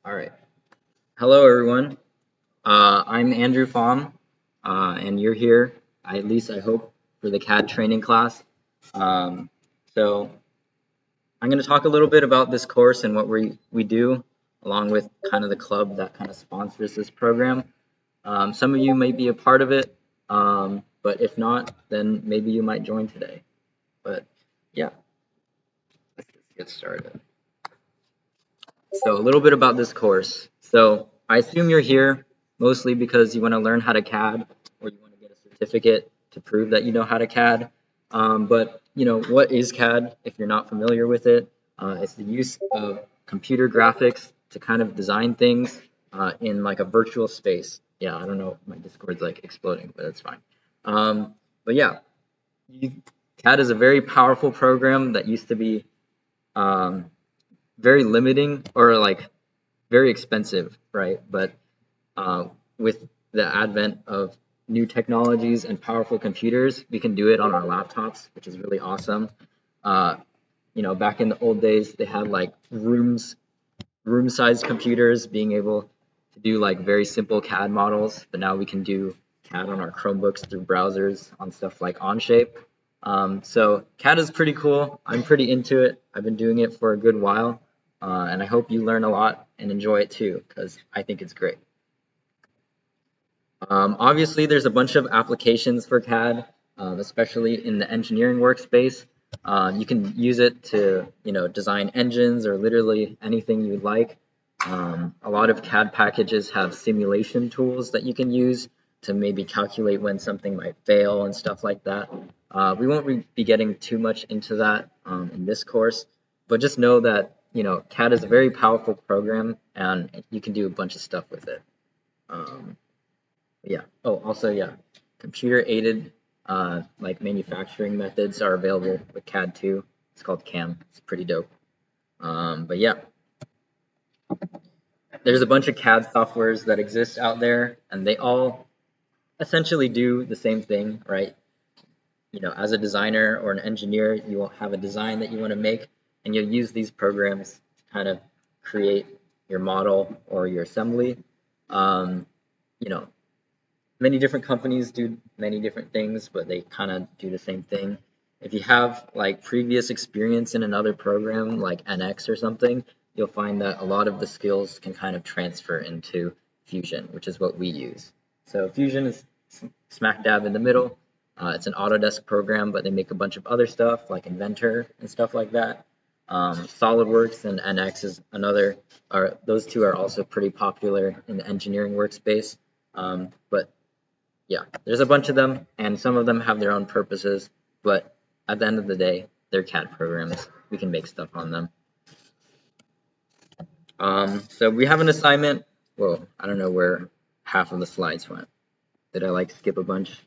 All right. Hello, everyone. I'm Andrew Pham, and you're here, at least I hope, for the CAD training class. Um, so I'm going to talk a little bit about this course and what we do, along with kind of the club that kind of sponsors this program. Some of you may be a part of it, but if not, then maybe you might join today. But yeah, let's just get started. So a little bit about this course. So I assume you're here mostly because you want to learn how to CAD or you want to get a certificate to prove that you know how to CAD. But what is CAD if you're not familiar with it? It's the use of computer graphics to kind of design things in like a virtual space. Yeah, I don't know, my Discord's like exploding, but it's fine. But yeah, CAD is a very powerful program that used to be um, very limiting or like very expensive, right? But with the advent of new technologies and powerful computers, we can do it on our laptops, which is really awesome. Uh, back in the old days, they had like room-sized computers being able to do like very simple CAD models, but now we can do CAD on our Chromebooks through browsers on stuff like Onshape. So CAD is pretty cool. I'm pretty into it. I've been doing it for a good while, and I hope you learn a lot and enjoy it too, because I think it's great. Obviously, there's a bunch of applications for CAD, especially in the engineering workspace. You can use it to, design engines or literally anything you'd like. A lot of CAD packages have simulation tools that you can use to maybe calculate when something might fail and stuff like that. We won't be getting too much into that in this course, but just know that, CAD is a very powerful program and you can do a bunch of stuff with it. Um, yeah. Oh, also, yeah, computer aided like manufacturing methods are available with CAD too. It's called CAM. It's pretty dope. But yeah, there's a bunch of CAD softwares that exist out there, and they all essentially do the same thing, right? As a designer or an engineer, you will have a design that you want to make, and you'll use these programs to kind of create your model or your assembly. Um, you know, Many different companies do many different things, but they kind of do the same thing. If you have like previous experience in another program like NX or something, you'll find that a lot of the skills can kind of transfer into Fusion, which is what we use. So Fusion is smack dab in the middle. It's an Autodesk program, but they make a bunch of other stuff like Inventor and stuff like that. SolidWorks and NX is another. Those two are also pretty popular in the engineering workspace. But yeah, there's a bunch of them, and some of them have their own purposes, but at the end of the day, they're CAD programs. We can make stuff on them. So we have an assignment. Whoa, I don't know where half of the slides went. Did I like skip a bunch?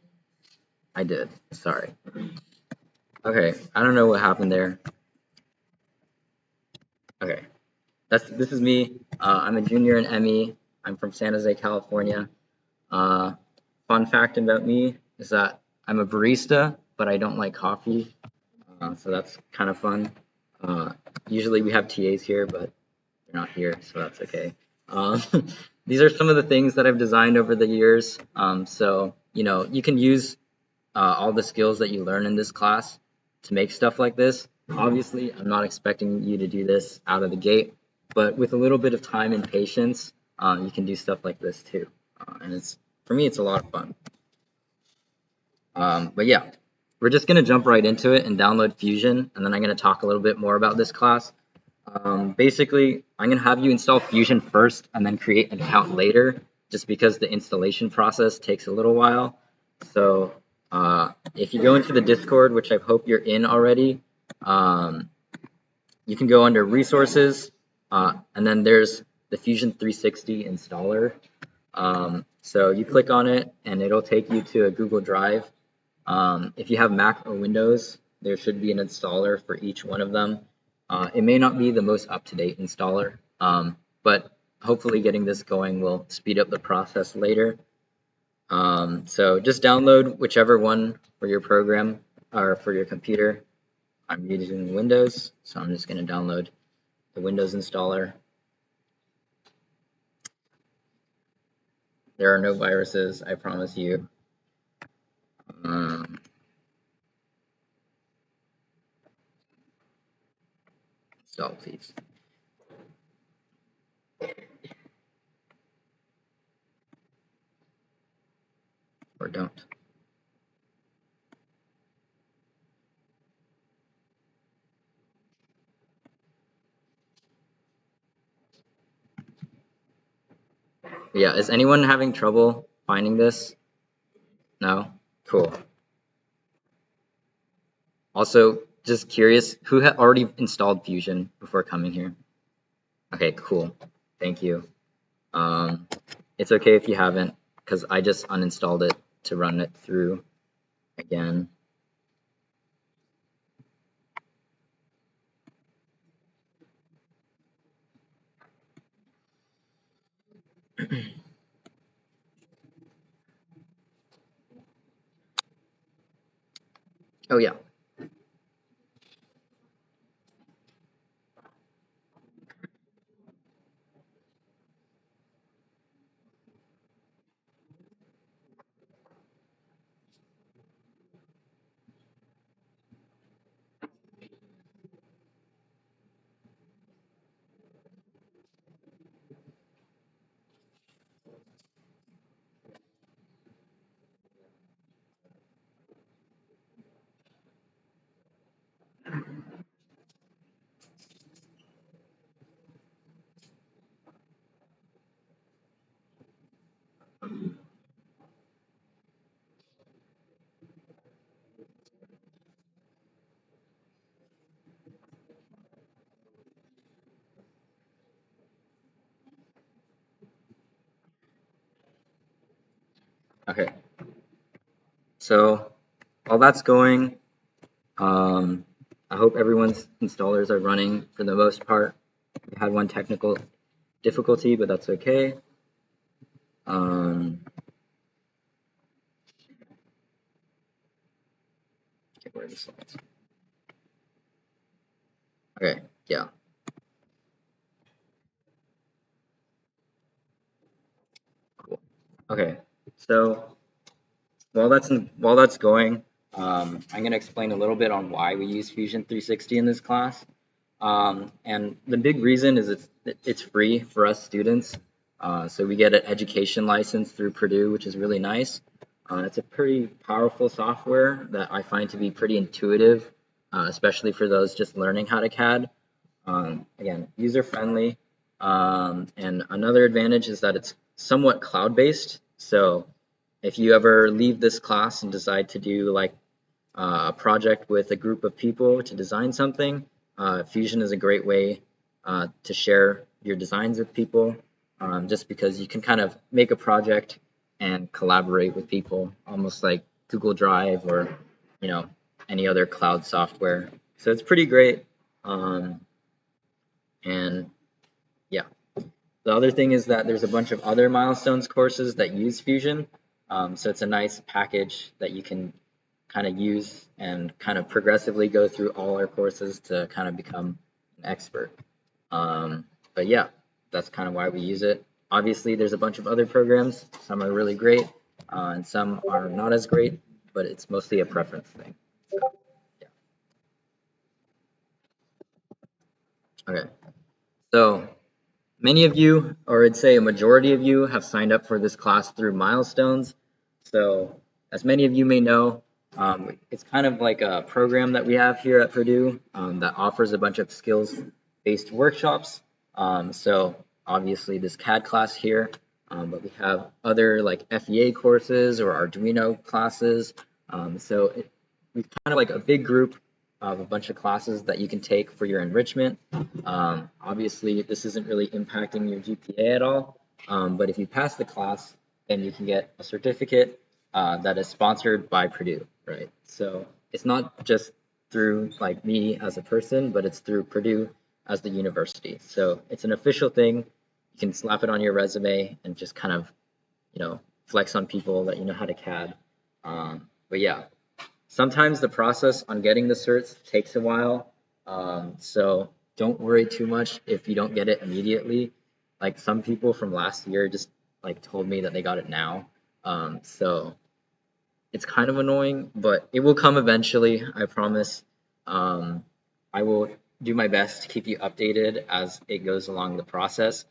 I did. Sorry. Okay, I don't know what happened there. Okay, this is me. I'm a junior in ME. I'm from San Jose, California. Fun fact about me is that I'm a barista, but I don't like coffee, so that's kind of fun. Usually we have TAs here, but they're not here, so that's okay. These are some of the things that I've designed over the years. So you can use all the skills that you learn in this class to make stuff like this. Obviously, I'm not expecting you to do this out of the gate, but with a little bit of time and patience, you can do stuff like this too. And for me, it's a lot of fun. But yeah, we're just going to jump right into it and download Fusion, and then I'm going to talk a little bit more about this class. Basically, I'm going to have you install Fusion first and then create an account later, just because the installation process takes a little while. So if you go into the Discord, which I hope you're in already, you can go under Resources, and then there's the Fusion 360 installer. So you click on it, and it'll take you to a Google Drive. If you have Mac or Windows, there should be an installer for each one of them. It may not be the most up-to-date installer, but hopefully getting this going will speed up the process later. So just download whichever one for your program or for your computer. I'm using Windows, so I'm just going to download the Windows installer. There are no viruses, I promise you. Um, Install, please. Or don't. Yeah, is anyone having trouble finding this? No? Cool. Also, just curious, who had already installed Fusion before coming here? Okay, cool. Thank you. Um, it's okay if you haven't, because I just uninstalled it to run it through again. Oh yeah. Okay. So while that's going, I hope everyone's installers are running for the most part. We had one technical difficulty, but that's okay. Okay, where are the slides? Okay, yeah. Cool. Okay, so while that's going, I'm going to explain a little bit on why we use Fusion 360 in this class. And the big reason is it's free for us students. So we get an education license through Purdue, which is really nice. It's a pretty powerful software that I find to be pretty intuitive, especially for those just learning how to CAD. Again, user friendly. And another advantage is that it's somewhat cloud-based. So if you ever leave this class and decide to do like a project with a group of people to design something, Fusion is a great way to share your designs with people, just because you can kind of make a project and collaborate with people, almost like Google Drive or you know any other cloud software. So it's pretty great. And yeah, the other thing is that there's a bunch of other milestones courses that use Fusion. So it's a nice package that you can kind of use and kind of progressively go through all our courses to kind of become an expert. But yeah, that's kind of why we use it. Obviously, there's a bunch of other programs. Some are really great, and some are not as great, but it's mostly a preference thing. So, yeah. Okay. So many of you, or I'd say a majority of you, have signed up for this class through Milestones. So as many of you may know, it's kind of like a program that we have here at Purdue that offers a bunch of skills-based workshops. So obviously this CAD class here, but we have other like FEA courses or Arduino classes. We kind of like a big group of a bunch of classes that you can take for your enrichment. Obviously, this isn't really impacting your GPA at all, but if you pass the class, then you can get a certificate that is sponsored by Purdue, right? So it's not just through like me as a person, but it's through Purdue as the university. So it's an official thing. You can slap it on your resume and just kind of, flex on people that you know how to CAD. But yeah, sometimes the process on getting the certs takes a while. So don't worry too much if you don't get it immediately. Like some people from last year just like told me that they got it now. So it's kind of annoying, but it will come eventually, I promise. I will do my best to keep you updated as it goes along the process.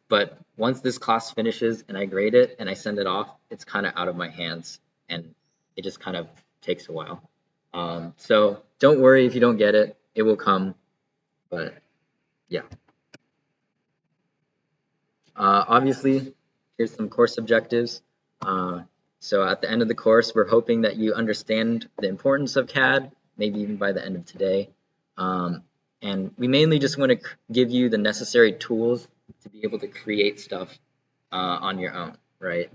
But once this class finishes and I grade it and I send it off, it's kind of out of my hands and it just kind of takes a while. So don't worry if you don't get it, it will come. But yeah. Obviously, here's some course objectives. So at the end of the course, we're hoping that you understand the importance of CAD, maybe even by the end of today. And we mainly just want to give you the necessary tools to be able to create stuff on your own, right?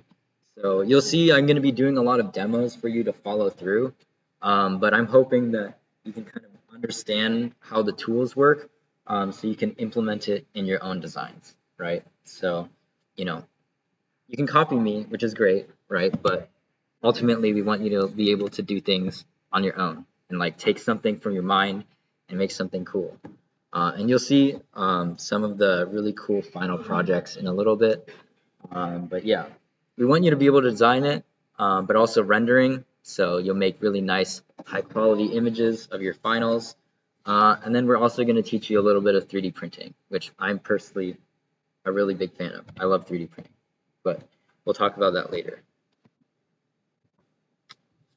So you'll see I'm going to be doing a lot of demos for you to follow through, but I'm hoping that you can kind of understand how the tools work so you can implement it in your own designs, right? So, you know, you can copy me, which is great, right? But ultimately, we want you to be able to do things on your own and like take something from your mind and make something cool. And you'll see some of the really cool final projects in a little bit. But yeah, we want you to be able to design it, but also rendering. So you'll make really nice, high quality images of your finals. And then we're also going to teach you a little bit of 3D printing, which I'm personally a really big fan of. I love 3D printing, but we'll talk about that later.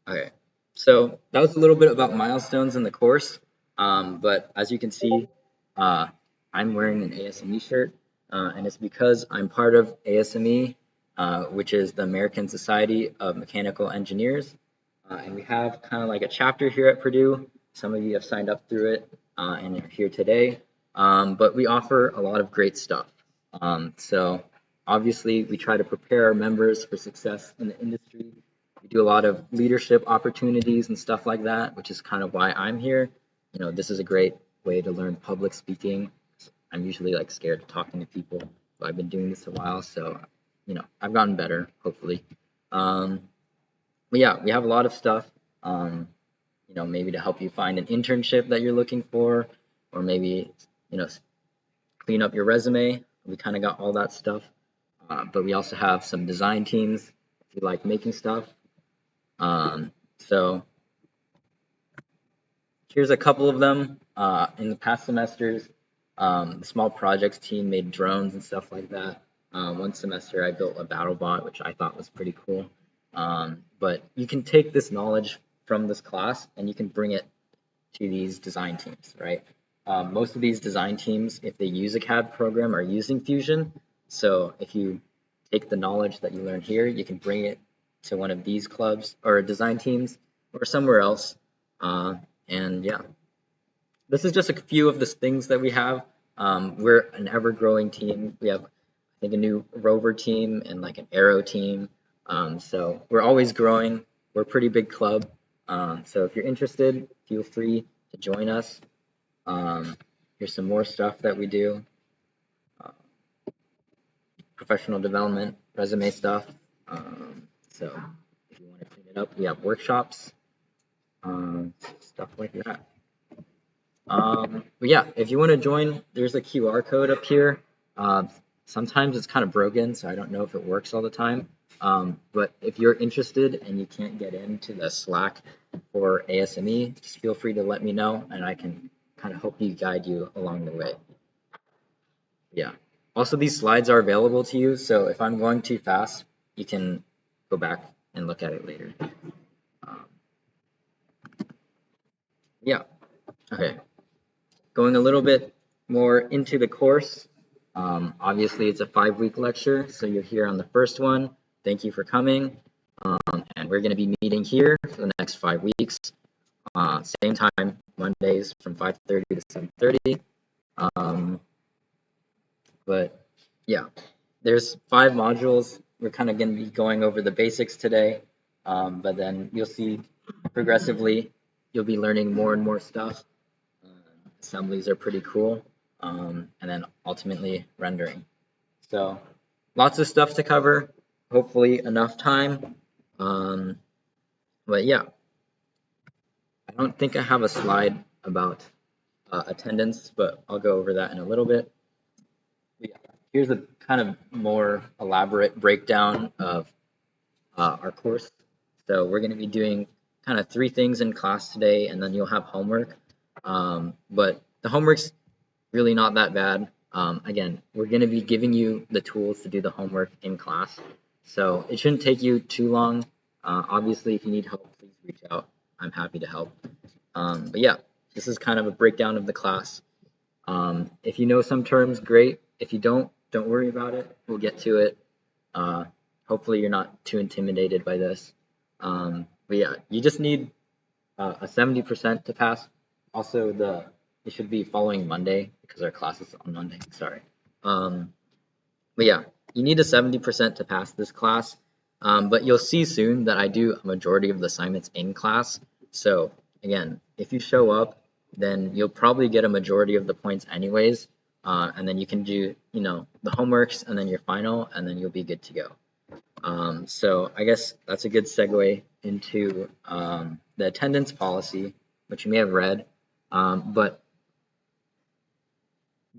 Okay, so that was a little bit about milestones in the course, but as you can see, I'm wearing an ASME shirt, and it's because I'm part of ASME, which is the American Society of Mechanical Engineers, and we have kind of like a chapter here at Purdue. Some of you have signed up through it and are here today, but we offer a lot of great stuff. So obviously, we try to prepare our members for success in the industry. We do a lot of leadership opportunities and stuff like that, which is kind of why I'm here. You know, this is a great way to learn public speaking. I'm usually like scared of talking to people, but I've been doing this a while, so you know, I've gotten better, hopefully. But yeah, we have a lot of stuff. You know, maybe to help you find an internship that you're looking for, or maybe you know, clean up your resume. We kind of got all that stuff. But we also have some design teams if you like making stuff. So here's a couple of them. In the past semesters, the small projects team made drones and stuff like that. One semester I built a battle bot, which I thought was pretty cool. But you can take this knowledge from this class and you can bring it to these design teams, right? Most of these design teams, if they use a CAD program, are using Fusion. So if you take the knowledge that you learn here, you can bring it to one of these clubs or design teams or somewhere else. And yeah, this is just a few of the things that we have. We're an ever-growing team. We have, I think, a new rover team and like an arrow team. So we're always growing. We're a pretty big club. So if you're interested, feel free to join us. Here's some more stuff that we do. Professional development, resume stuff. So if you want to clean it up, we have workshops, stuff like that. But yeah, if you want to join, there's a QR code up here. Sometimes it's kind of broken, so I don't know if it works all the time. But if you're interested and you can't get into the Slack for ASME, just feel free to let me know and I can kind of help you guide you along the way. Yeah. Also, these slides are available to you, so if I'm going too fast, you can go back and look at it later. Yeah. Okay. Going a little bit more into the course. Obviously, it's a 5-week lecture, so you're here on the first one. Thank you for coming. And we're going to be meeting here for the next 5 weeks. Same time, Mondays from 5:30 to 7:30. But yeah, there's 5 modules. We're kind of going to be going over the basics today, but then you'll see progressively you'll be learning more and more stuff. Assemblies are pretty cool, and then ultimately rendering. So lots of stuff to cover, hopefully enough time. But yeah, I don't think I have a slide about attendance, but I'll go over that in a little bit. Yeah, here's a kind of more elaborate breakdown of our course. So we're going to be doing kind of 3 things in class today, and then you'll have homework. But the homework's really not that bad. Again, we're going to be giving you the tools to do the homework in class. So it shouldn't take you too long. Obviously, if you need help, please reach out. I'm happy to help. But yeah, this is kind of a breakdown of the class. If you know some terms, great. If you don't worry about it. We'll get to it. Hopefully you're not too intimidated by this. But yeah, you just need a 70% to pass. Also, it should be following Monday because our class is on Monday. Sorry. But yeah, you need a 70% to pass this class. But you'll see soon that I do a majority of the assignments in class. So again, if you show up, then you'll probably get a majority of the points anyways. And then you can do, the homeworks and then your final, and then you'll be good to go. So I guess that's a good segue into the attendance policy, which you may have read. But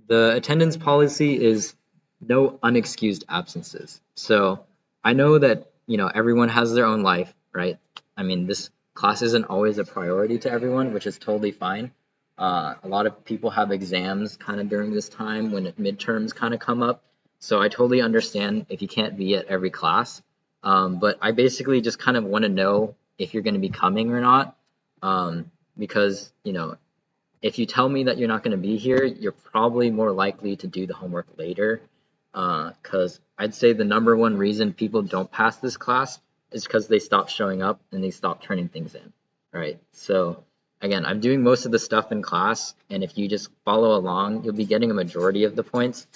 the attendance policy is no unexcused absences. So I know that, everyone has their own life, right? I mean, this class isn't always a priority to everyone, which is totally fine. A lot of people have exams kind of during this time when midterms kind of come up. So I totally understand if you can't be at every class. But I basically just kind of want to know if you're going to be coming or not. Because, if you tell me that you're not going to be here, you're probably more likely to do the homework later. Because I'd say the #1 reason people don't pass this class is because they stop showing up and they stop turning things in, right? So again, I'm doing most of the stuff in class, and if you just follow along, you'll be getting a majority of the points.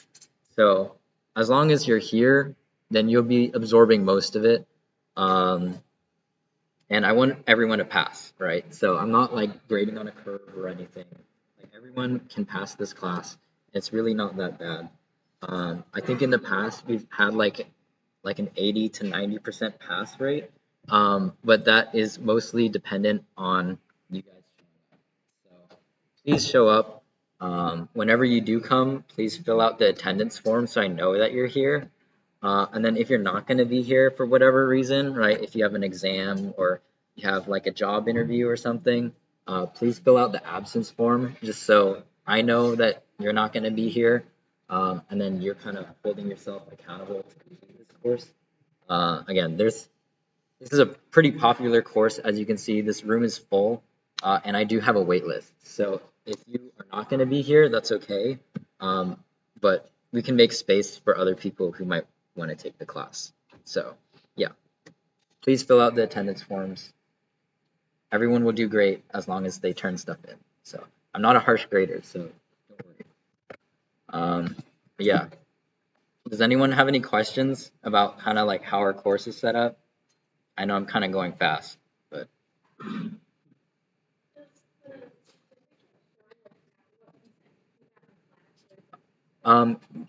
So as long as you're here, then you'll be absorbing most of it. And I want everyone to pass, right? So I'm not like grading on a curve or anything. Like everyone can pass this class. It's really not that bad. I think in the past we've had like an 80 to 90% pass rate, but that is mostly dependent on you guys showing up. So please show up. Whenever you do come, please fill out the attendance form so I know that you're here. And then if you're not going to be here for whatever reason, right, if you have an exam or you have like a job interview or something, please fill out the absence form just so I know that you're not going to be here. And then you're kind of holding yourself accountable to complete this course. Again, this is a pretty popular course. As you can see, this room is full, and I do have a wait list. So if you are not going to be here, that's okay. But we can make space for other people who might want to take the class. So yeah, please fill out the attendance forms. Everyone will do great as long as they turn stuff in. So I'm not a harsh grader, so don't worry. But yeah, does anyone have any questions about kind of like how our course is set up? I know I'm kind of going fast, but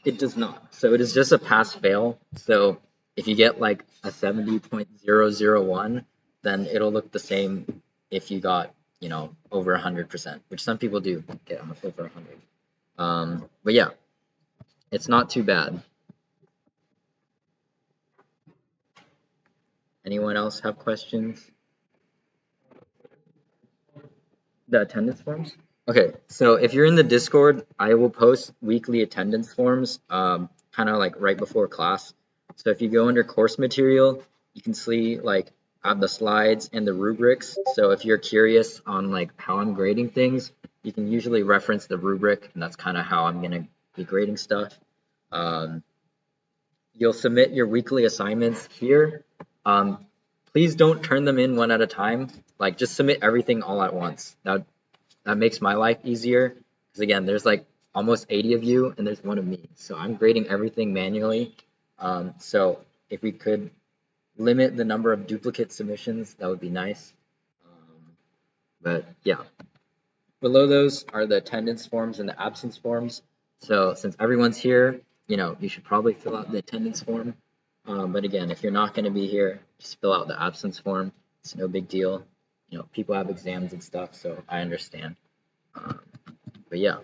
it does not. So it is just a pass fail. So if you get like a 70.001, then it'll look the same if you got, over 100%, which some people do get over 100. But yeah, it's not too bad. Anyone else have questions? The attendance forms? Okay, so if you're in the Discord, I will post weekly attendance forms, kind of like right before class. So if you go under course material, you can see like I have the slides and the rubrics. So if you're curious on like how I'm grading things, you can usually reference the rubric, and that's kind of how I'm gonna be grading stuff. You'll submit your weekly assignments here. Please don't turn them in one at a time. Like just submit everything all at once. That makes my life easier because again, there's like almost 80 of you and there's one of me. So I'm grading everything manually. So if we could limit the number of duplicate submissions, that would be nice. But yeah, below those are the attendance forms and the absence forms. So since everyone's here, you should probably fill out the attendance form. But again, if you're not going to be here, just fill out the absence form. It's no big deal. People have exams and stuff, so I understand. But yeah.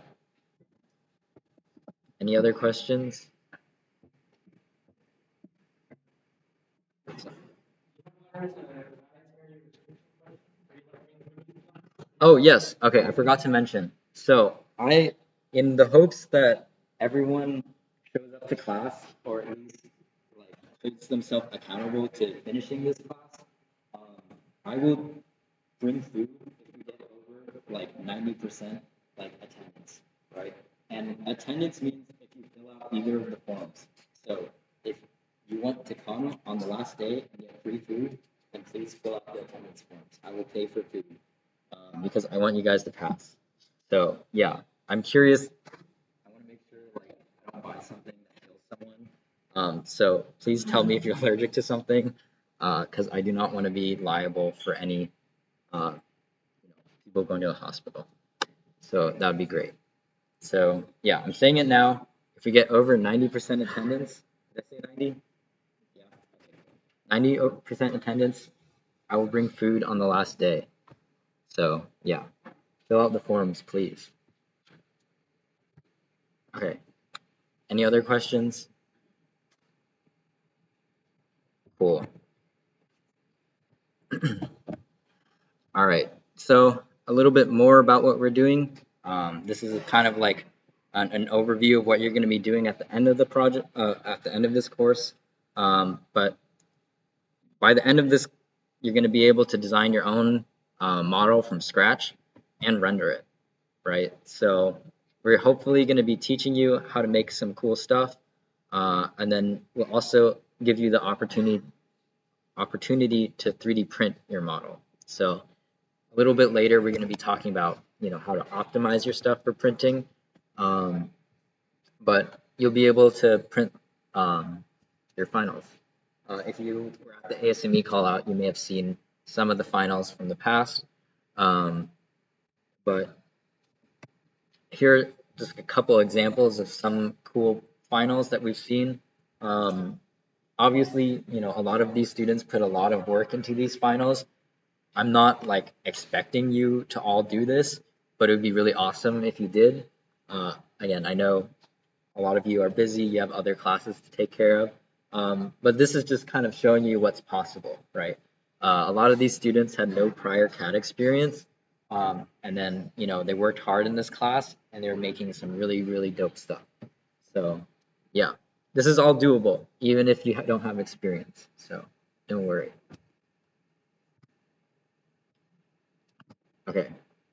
Any other questions? Oh, yes. Okay, I forgot to mention. So, in the hopes that everyone shows up to class, or at least like holds themselves accountable to finishing this class, um, I will bring food if we get over like 90% like attendance, right? And attendance means if you fill out either of the forms. So, if you want to come on the last day and get free food, then please fill out the attendance forms. I will pay for food because I want you guys to pass. So yeah, I'm curious. I want to make sure like I don't buy something that kills someone. So please tell me if you're allergic to something, because I do not want to be liable for any people going to the hospital. So that would be great. So yeah, I'm saying it now. If we get over 90% attendance, did I say 90? Yeah. 90% attendance, I will bring food on the last day. So yeah, fill out the forms, please. Okay. Any other questions? Cool. All right. So a little bit more about what we're doing. This is kind of like an overview of what you're going to be doing at the end of the project, at the end of this course. But by the end of this, you're going to be able to design your own model from scratch and render it, right? So we're hopefully going to be teaching you how to make some cool stuff, and then we'll also give you the opportunity to 3D print your model. So a little bit later, we're going to be talking about how to optimize your stuff for printing, um, but you'll be able to print your finals. If you were at the ASME call out, you may have seen some of the finals from the past, but here are just a couple examples of some cool finals that we've seen. Obviously, a lot of these students put a lot of work into these finals. I'm not like expecting you to all do this, but it would be really awesome if you did. Again, I know a lot of you are busy, you have other classes to take care of, but this is just kind of showing you what's possible, right? A lot of these students had no prior CAD experience, and then they worked hard in this class and they're making some really, really dope stuff. So yeah, this is all doable, even if you don't have experience, so don't worry. Okay,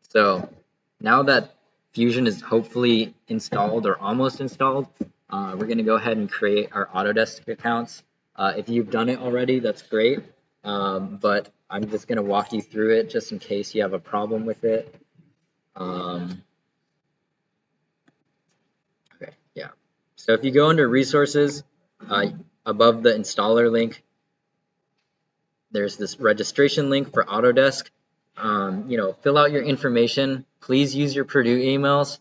so now that Fusion is hopefully installed or almost installed, we're going to go ahead and create our Autodesk accounts. If you've done it already, that's great, but I'm just going to walk you through it just in case you have a problem with it. Okay, yeah. So if you go under Resources, above the installer link, there's this registration link for Autodesk. Fill out your information. Please use your Purdue emails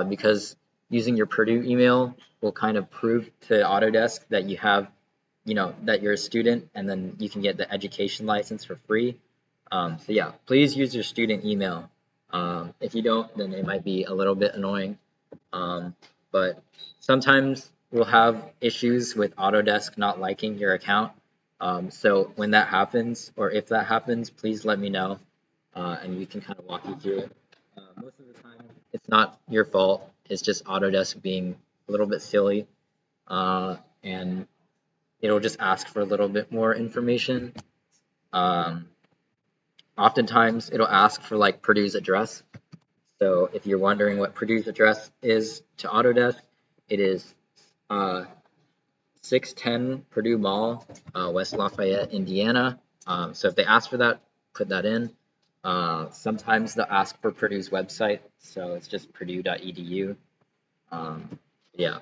because using your Purdue email will kind of prove to Autodesk that you have, that you're a student, and then you can get the education license for free. So yeah, please use your student email. If you don't, then it might be a little bit annoying. But sometimes we'll have issues with Autodesk not liking your account. So when that happens, or if that happens, please let me know, and we can kind of walk you through it. Most of the time, it's not your fault. It's just Autodesk being a little bit silly, and it'll just ask for a little bit more information. Oftentimes, it'll ask for like Purdue's address. So if you're wondering what Purdue's address is to Autodesk, it is 610 Purdue Mall, West Lafayette, Indiana. So if they ask for that, put that in. Sometimes they'll ask for Purdue's website, so it's just purdue.edu. Yeah,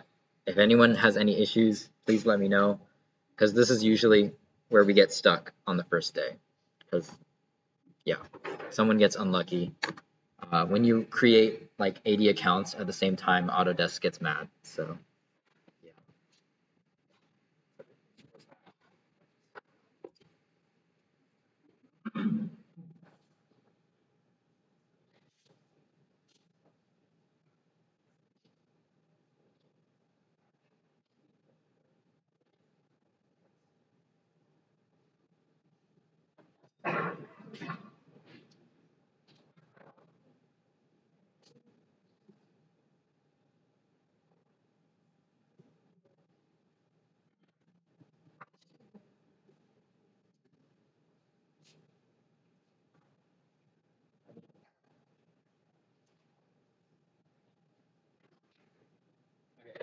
if anyone has any issues, please let me know, because this is usually where we get stuck on the first day. Because, yeah, someone gets unlucky. When you create like 80 accounts at the same time, Autodesk gets mad. So.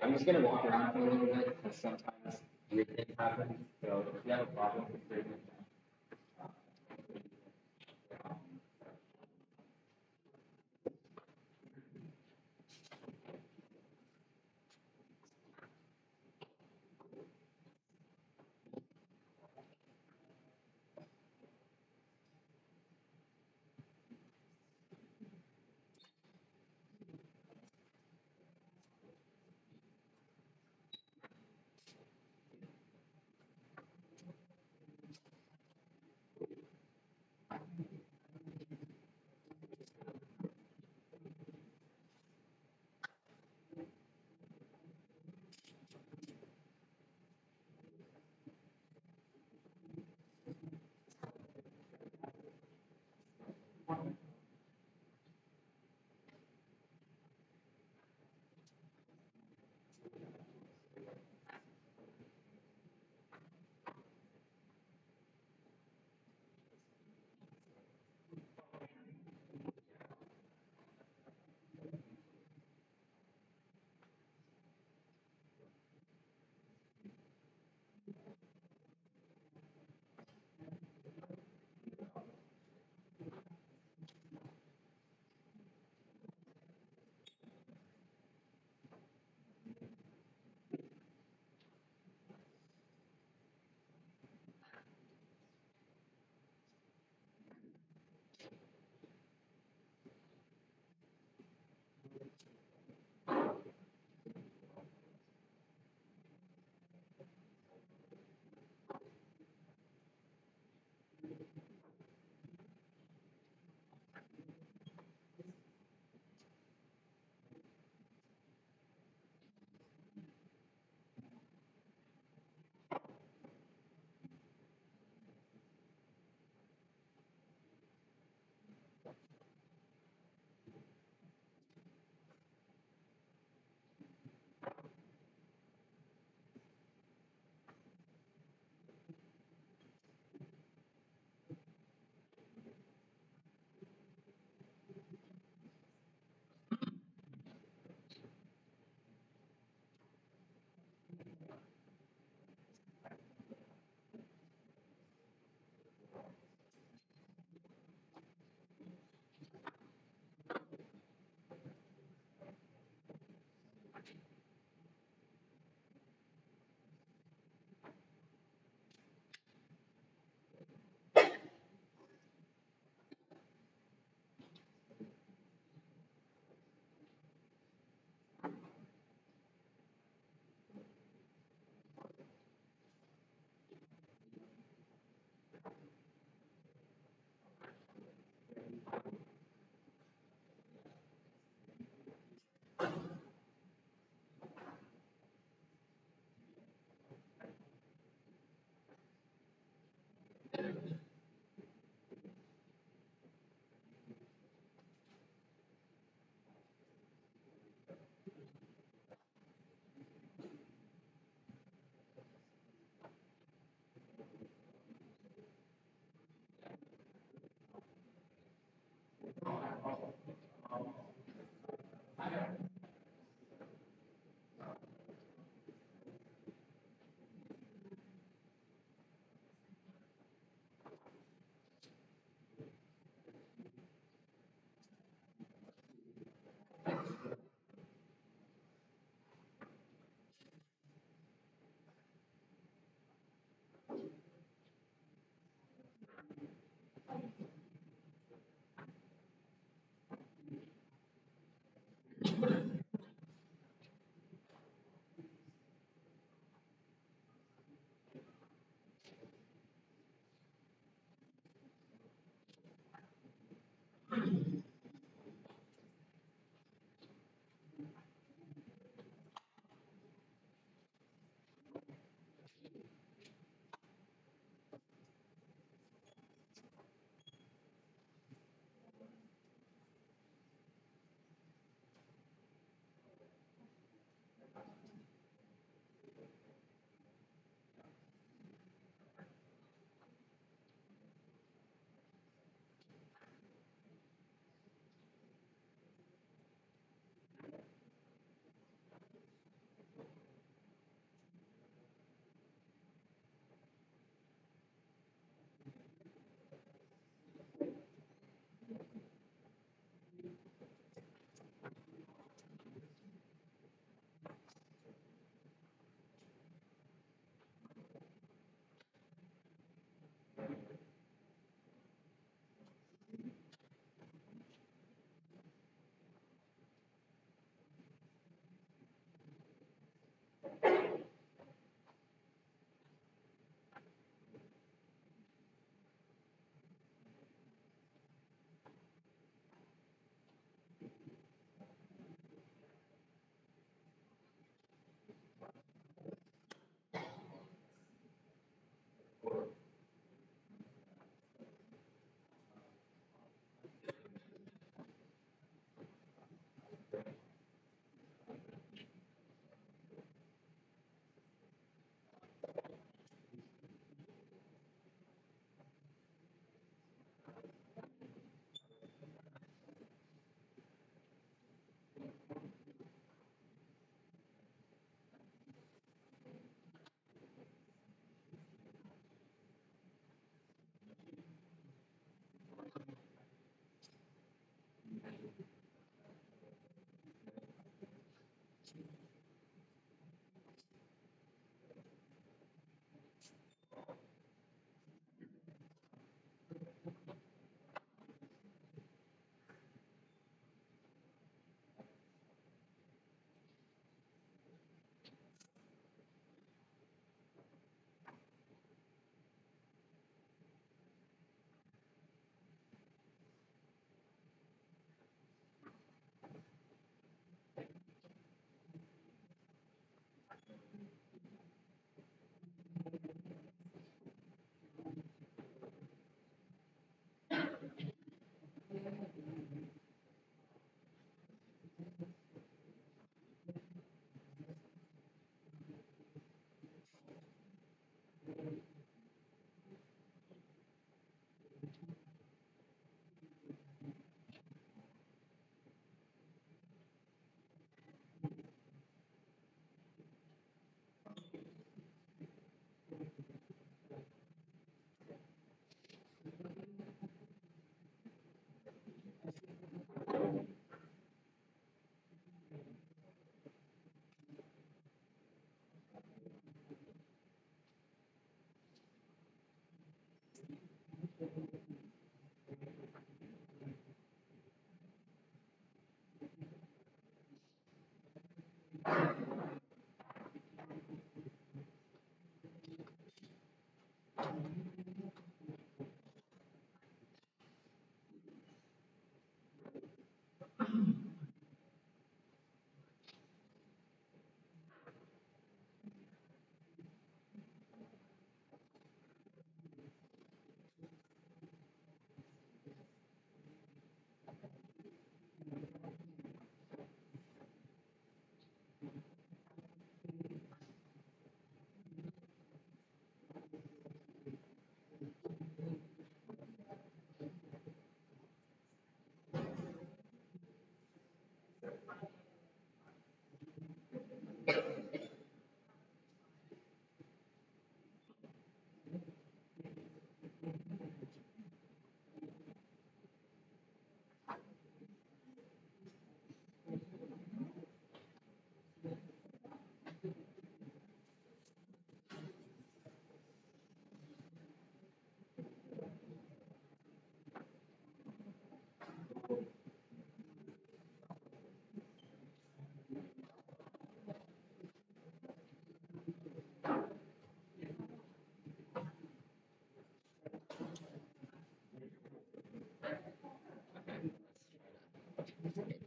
I'm just gonna walk around for a little bit because sometimes weird things happen. So if you have a problem, please raise your hand.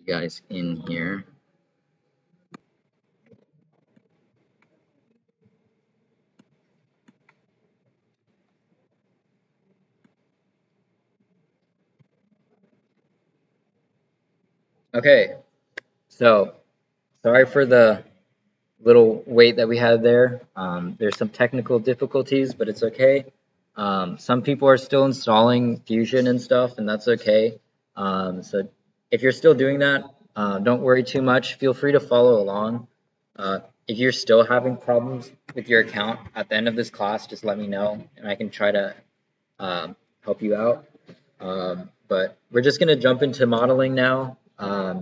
You guys in here. Okay, so sorry for the little wait that we had there. There's some technical difficulties, but it's okay. Some people are still installing Fusion and stuff, and that's okay. So if you're still doing that, don't worry too much. Feel free to follow along. If you're still having problems with your account at the end of this class, just let me know, and I can try to help you out. But we're just going to jump into modeling now.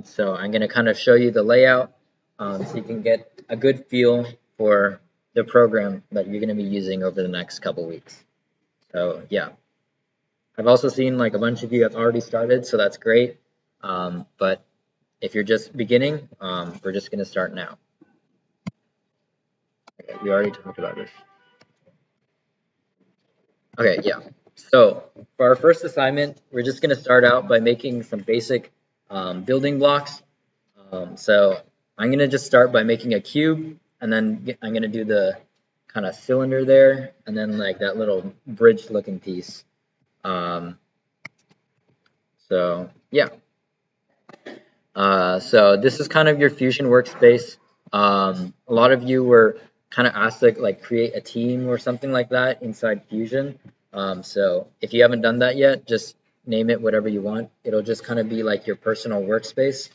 So I'm going to kind of show you the layout so you can get a good feel for the program that you're going to be using over the next couple weeks. So yeah, I've also seen like a bunch of you have already started, so that's great. But if you're just beginning, we're just going to start now. Okay, we already talked about this. Okay, yeah. So for our first assignment, we're just going to start out by making some basic building blocks. So I'm going to just start by making a cube, and then I'm going to do the kind of cylinder there, and then like that little bridge looking piece. So yeah. So this is kind of your Fusion workspace. A lot of you were kind of asked to like create a team or something like that inside Fusion. So if you haven't done that yet, just name it whatever you want. It'll just kind of be like your personal workspace.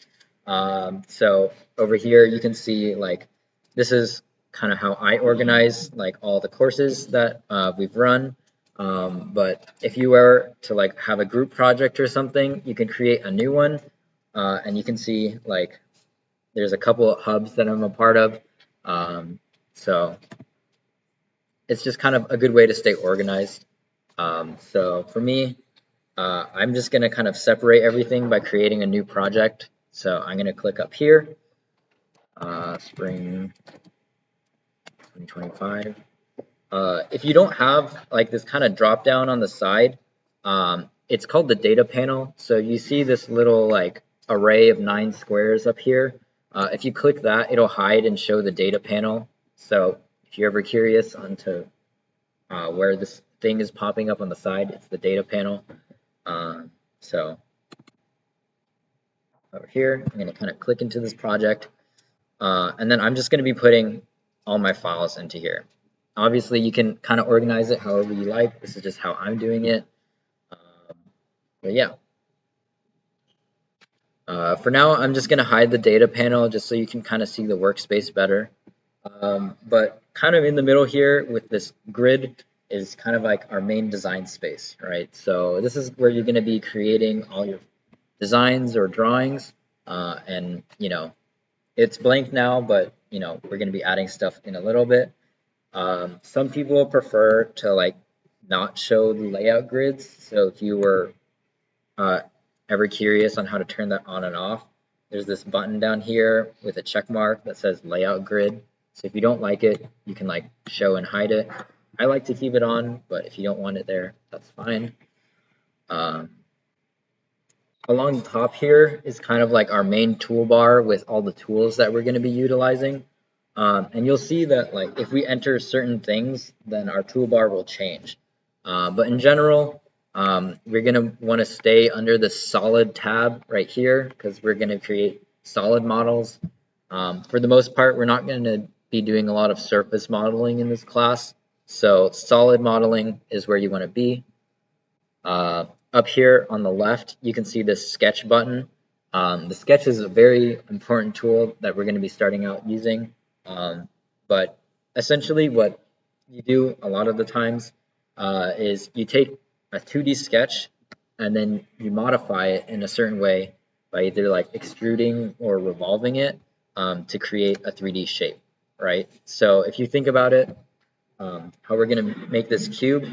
So over here you can see like this is kind of how I organize like all the courses that we've run. But if you were to like have a group project or something, you can create a new one. And you can see like there's a couple of hubs that I'm a part of. So it's just kind of a good way to stay organized. So for me, I'm just going to kind of separate everything by creating a new project. So I'm going to click up here, spring 2025. If you don't have like this kind of drop down on the side, it's called the data panel. So you see this little like array of 9 squares up here. If you click that, it'll hide and show the data panel. So if you're ever curious onto where this thing is popping up on the side, it's the data panel. So over here, I'm going to kind of click into this project. And then I'm just going to be putting all my files into here. Obviously, you can kind of organize it however you like. This is just how I'm doing it. But yeah. For now, I'm just going to hide the data panel just so you can kind of see the workspace better. But kind of in the middle here with this grid is kind of like our main design space, right? So this is where you're going to be creating all your designs or drawings. And, you know, it's blank now, but, you know, we're going to be adding stuff in a little bit. Some people prefer to like not show the layout grids. So if you were ever curious on how to turn that on and off, there's this button down here with a check mark that says layout grid. So if you don't like it, you can like show and hide it. I like to keep it on, but if you don't want it there, that's fine. Along the top here is kind of like our main toolbar with all the tools that we're going to be utilizing. And you'll see that like if we enter certain things, then our toolbar will change. But in general, we're going to want to stay under the solid tab right here because we're going to create solid models. For the most part, we're not going to be doing a lot of surface modeling in this class. So solid modeling is where you want to be. Up here on the left, you can see this sketch button. The sketch is a very important tool that we're going to be starting out using. But essentially what you do a lot of the times is you take a 2D sketch and then you modify it in a certain way by either like extruding or revolving it to create a 3D shape, right? So if you think about it, how we're going to make this cube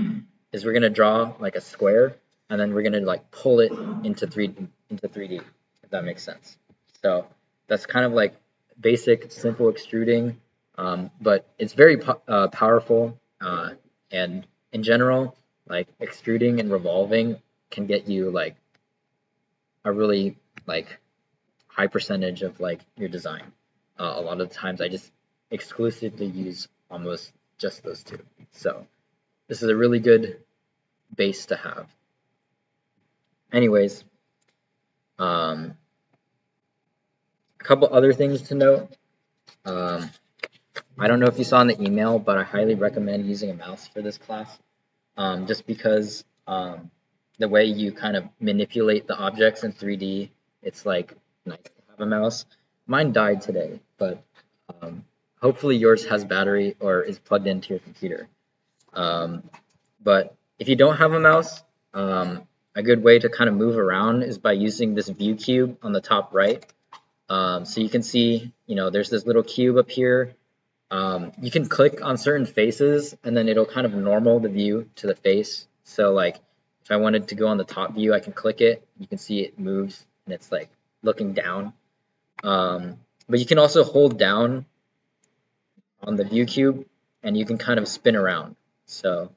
is we're going to draw like a square and then we're going to like pull it into 3D, if that makes sense. So that's kind of like basic simple extruding, but it's very powerful, and in general, like extruding and revolving can get you like a really like high percentage of like your design. A lot of the times I just exclusively use almost just those two. So this is a really good base to have. Anyways, a couple other things to note. I don't know if you saw in the email, but I highly recommend using a mouse for this class, just because the way you kind of manipulate the objects in 3D, it's like nice to have a mouse. Mine died today, but hopefully yours has battery or is plugged into your computer. But if you don't have a mouse, a good way to kind of move around is by using this view cube on the top right. So you can see, there's this little cube up here. You can click on certain faces and then it'll kind of normal the view to the face. So like if I wanted to go on the top view, I can click it. You can see it moves and it's like looking down. But you can also hold down on the view cube and you can kind of spin around. So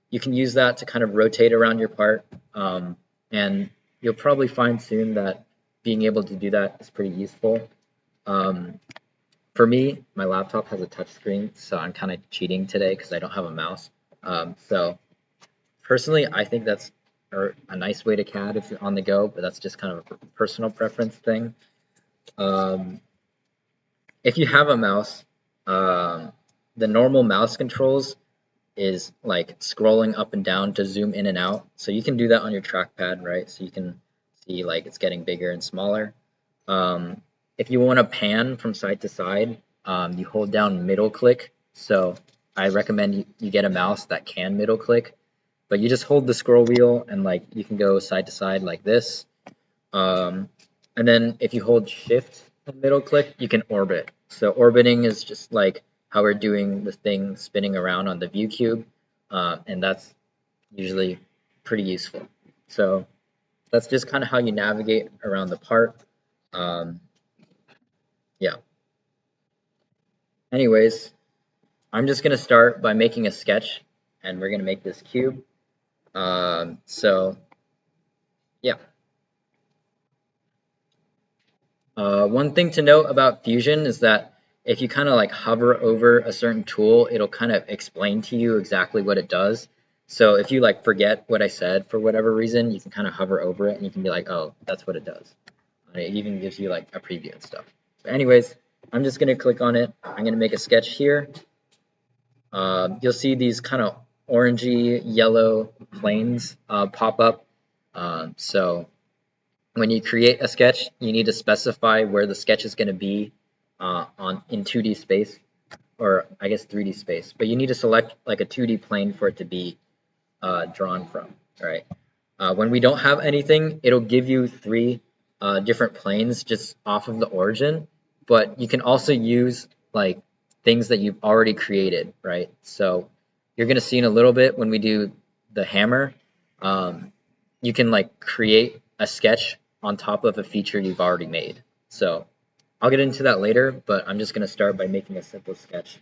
you can use that to kind of rotate around your part. And you'll probably find soon that being able to do that is pretty useful. For me, my laptop has a touch screen, so I'm kind of cheating today because I don't have a mouse. So personally, I think that's a nice way to CAD if you're on the go, but that's just kind of a personal preference thing. If you have a mouse, the normal mouse controls is like scrolling up and down to zoom in and out. So you can do that on your trackpad, right? So you can see like it's getting bigger and smaller. If you want to pan from side to side, you hold down middle click. So I recommend you get a mouse that can middle click, but you just hold the scroll wheel and like you can go side to side like this. And then if you hold shift and middle click, you can orbit. So orbiting is just like how we're doing the thing spinning around on the view cube, and that's usually pretty useful. So that's just kind of how you navigate around the part. Yeah. Anyways, I'm just going to start by making a sketch, and we're going to make this cube. So yeah. One thing to note about Fusion is that if you kind of like hover over a certain tool, it'll kind of explain to you exactly what it does. So if you like forget what I said for whatever reason, you can kind of hover over it and you can be like, oh, that's what it does. And it even gives you like a preview and stuff. So anyways, I'm just going to click on it. I'm going to make a sketch here. You'll see these kind of orangey yellow planes pop up. So when you create a sketch, you need to specify where the sketch is going to be in 2D space, or I guess 3D space. But you need to select like a 2D plane for it to be drawn from, right? When we don't have anything, it'll give you 3 different planes just off of the origin. But you can also use like things that you've already created, right? So you're going to see in a little bit when we do the hammer, you can like create a sketch on top of a feature you've already made. So I'll get into that later, but I'm just going to start by making a simple sketch.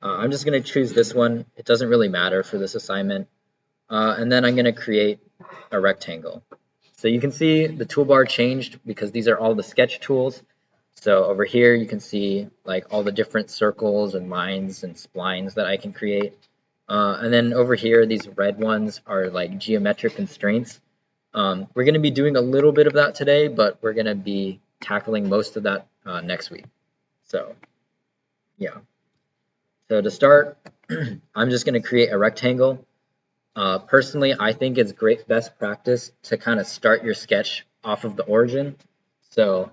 I'm just going to choose this one. It doesn't really matter for this assignment. And then I'm going to create a rectangle. So you can see the toolbar changed because these are all the sketch tools. So over here you can see like all the different circles and lines and splines that I can create. And then over here, these red ones are like geometric constraints. We're going to be doing a little bit of that today, but we're going to be tackling most of that next week. So yeah. So to start, I'm just going to create a rectangle. Personally, I think it's best practice to kind of start your sketch off of the origin. So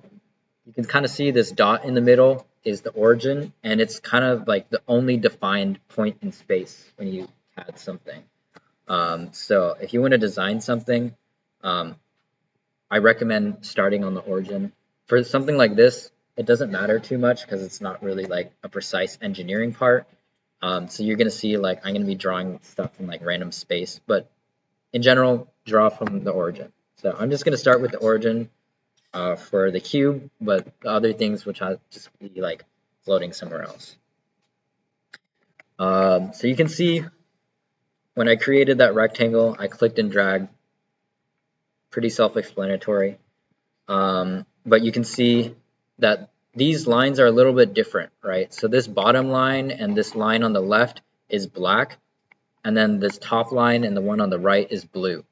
you can kind of see this dot in the middle is the origin, and it's kind of like the only defined point in space when you CAD something. So if you want to design something, I recommend starting on the origin. For something like this, it doesn't matter too much because it's not really like a precise engineering part. So you're going to see like I'm going to be drawing stuff in like random space, but in general, draw from the origin. So I'm just going to start with the origin for the cube, but the other things which I'll just be like floating somewhere else. So you can see when I created that rectangle, I clicked and dragged. Pretty self-explanatory. But you can see that these lines are a little bit different, right? So this bottom line and this line on the left is black, and then this top line and the one on the right is blue.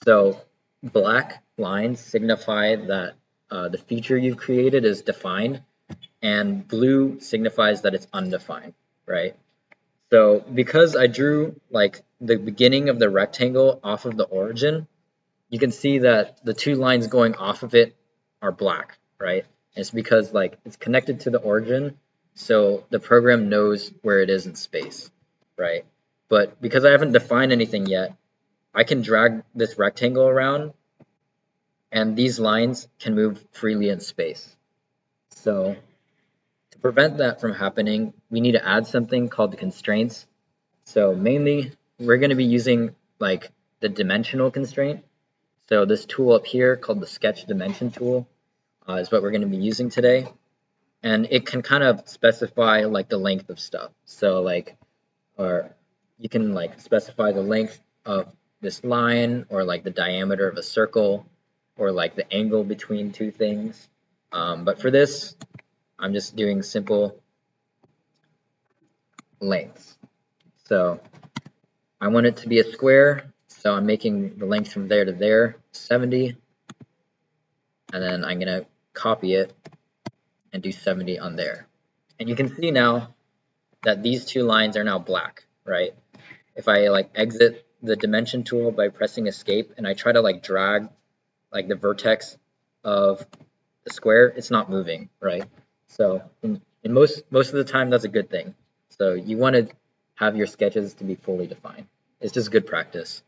So black lines signify that the feature you've created is defined, and blue signifies that it's undefined, right? So because I drew like the beginning of the rectangle off of the origin, you can see that the two lines going off of it are black, right? And it's because like it's connected to the origin, so the program knows where it is in space, right? But because I haven't defined anything yet, I can drag this rectangle around and these lines can move freely in space. So to prevent that from happening, we need to add something called the constraints. So mainly we're going to be using like the dimensional constraint. So this tool up here called the sketch dimension tool is what we're going to be using today. And it can kind of specify like the length of stuff. So like, or you can like specify the length of this line or like the diameter of a circle or like the angle between two things. But for this, I'm just doing simple lengths. So I want it to be a square. So I'm making the length from there to there 70, and then I'm going to copy it and do 70 on there. And you can see now that these two lines are now black, right? If I like exit the dimension tool by pressing escape and I try to like drag like the vertex of the square, it's not moving, right? So in most of the time, that's a good thing. So you want to have your sketches to be fully defined. It's just good practice.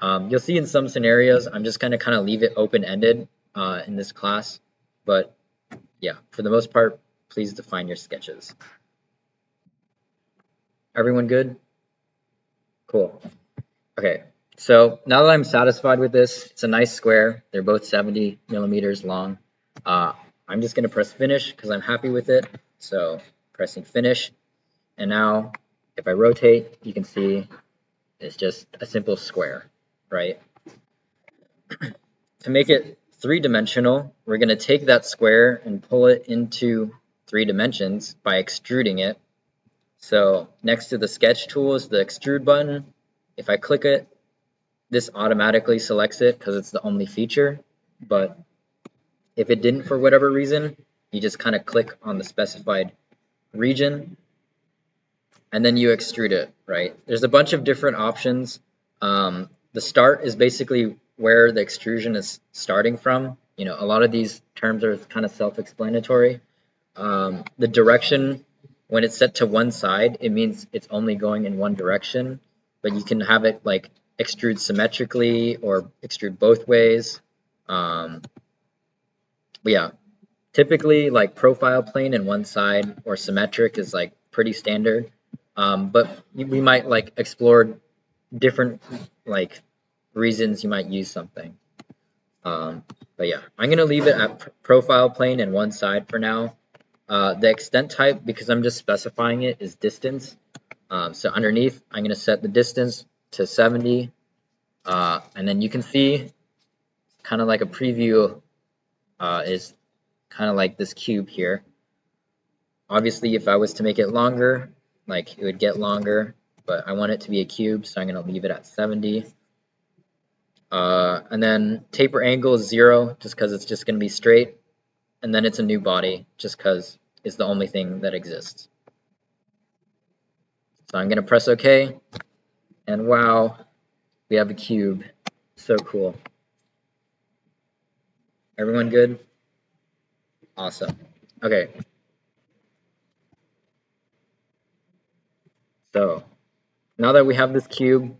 You'll see in some scenarios, I'm just going to kind of leave it open-ended in this class. But yeah, for the most part, please define your sketches. Everyone good? Cool. Okay, so now that I'm satisfied with this, it's a nice square. They're both 70 millimeters long. I'm just going to press finish because I'm happy with it. So pressing finish. And now if I rotate, you can see it's just a simple square, right? To make it three-dimensional, we're going to take that square and pull it into 3 dimensions by extruding it. So next to the sketch tool is the extrude button. If I click it, this automatically selects it because it's the only feature. But if it didn't for whatever reason, you just kind of click on the specified region and then you extrude it, right? There's a bunch of different options. The start is basically where the extrusion is starting from. You know, a lot of these terms are kind of self-explanatory. The direction, when it's set to one side, it means it's only going in one direction, but you can have it like extrude symmetrically or extrude both ways. But yeah, typically like profile plane in one side or symmetric is like pretty standard. But we might like explore different like reasons you might use something. But yeah, I'm gonna leave it at profile plane and one side for now. The extent type, because I'm just specifying it, is distance. So underneath, I'm gonna set the distance to 70, and then you can see kind of like a preview is kind of like this cube here. Obviously, if I was to make it longer, like it would get longer, but I want it to be a cube, so I'm gonna leave it at 70. And then taper angle is 0, just because it's just gonna be straight. And then it's a new body, just because it's the only thing that exists. So I'm gonna press OK, and wow, we have a cube. So cool. Everyone good? Awesome. Okay. So now that we have this cube,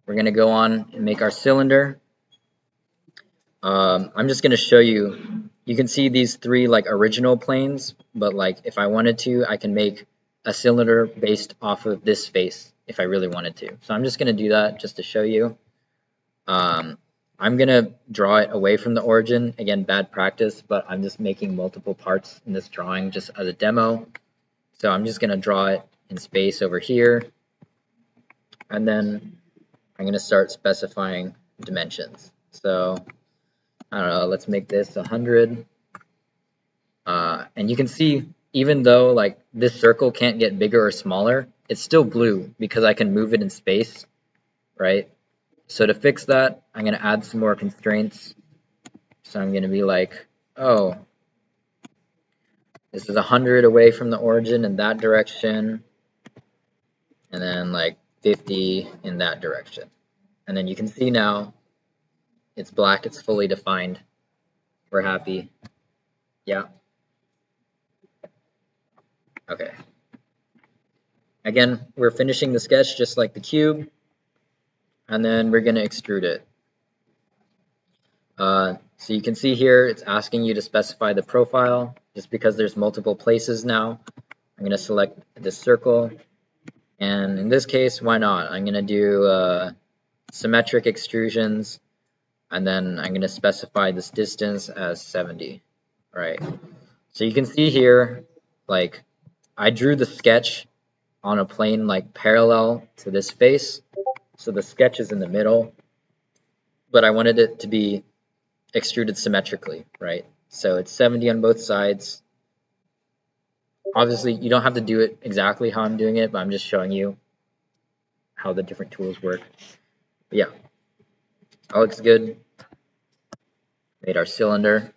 we're gonna go on and make our cylinder. I'm just gonna show you. You can see these three like original planes, but like if I wanted to, I can make a cylinder based off of this face if I really wanted to. So I'm just gonna do that just to show you. I'm gonna draw it away from the origin. Again, bad practice, but I'm just making multiple parts in this drawing just as a demo. So I'm just gonna draw it in space over here, and then I'm gonna start specifying dimensions. So I don't know, let's make this 100. And you can see, even though like this circle can't get bigger or smaller, it's still blue because I can move it in space, right? So to fix that, I'm going to add some more constraints. So I'm going to be like, oh, this is 100 away from the origin in that direction, and then like 50 in that direction. And then you can see now it's black, it's fully defined. We're happy. Yeah. Okay. Again, we're finishing the sketch just like the cube, and then we're going to extrude it. So you can see here it's asking you to specify the profile. Just because there's multiple places now, I'm going to select this circle, and in this case, why not? I'm going to do symmetric extrusions, and then I'm going to specify this distance as 70. Right. So you can see here, like I drew the sketch on a plane like parallel to this face, so the sketch is in the middle, but I wanted it to be extruded symmetrically, right? So it's 70 on both sides. Obviously, you don't have to do it exactly how I'm doing it, but I'm just showing you how the different tools work. But yeah, all looks good. Made our cylinder.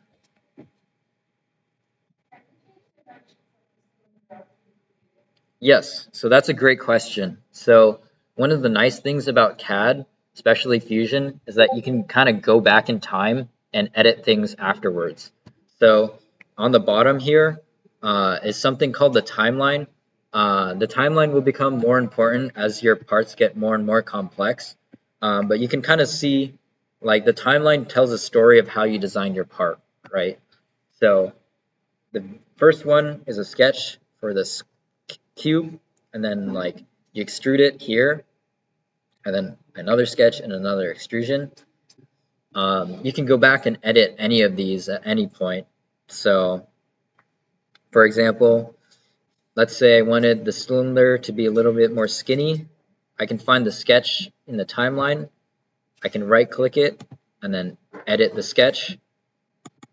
Yes, so that's a great question. So one of the nice things about CAD, especially Fusion, is that you can kind of go back in time and edit things afterwards. So on the bottom here is something called the timeline. The timeline will become more important as your parts get more and more complex. But you can kind of see, like the timeline tells a story of how you designed your part, right? So the first one is a sketch for this cube, and then like you extrude it here, and then another sketch and another extrusion. You can go back and edit any of these at any point. So for example, let's say I wanted the cylinder to be a little bit more skinny. I can find the sketch in the timeline. I can right click it and then edit the sketch,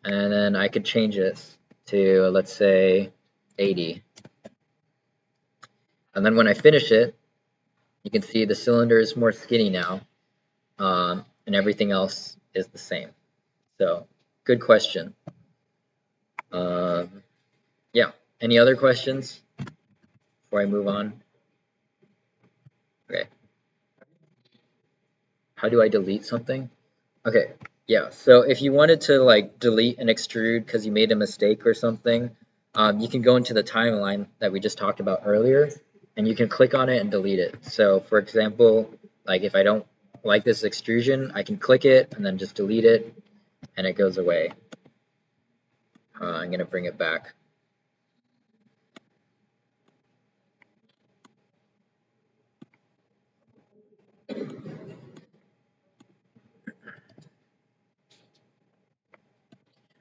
and then I could change it to, let's say, 80. And then when I finish it, you can see the cylinder is more skinny now, and everything else is the same. So good question. Yeah, any other questions before I move on? Okay. How do I delete something? Okay, yeah, so if you wanted to like delete and extrude because you made a mistake or something, you can go into the timeline that we just talked about earlier, and you can click on it and delete it. So for example, like if I don't like this extrusion, I can click it and then just delete it, and it goes away. I'm gonna bring it back.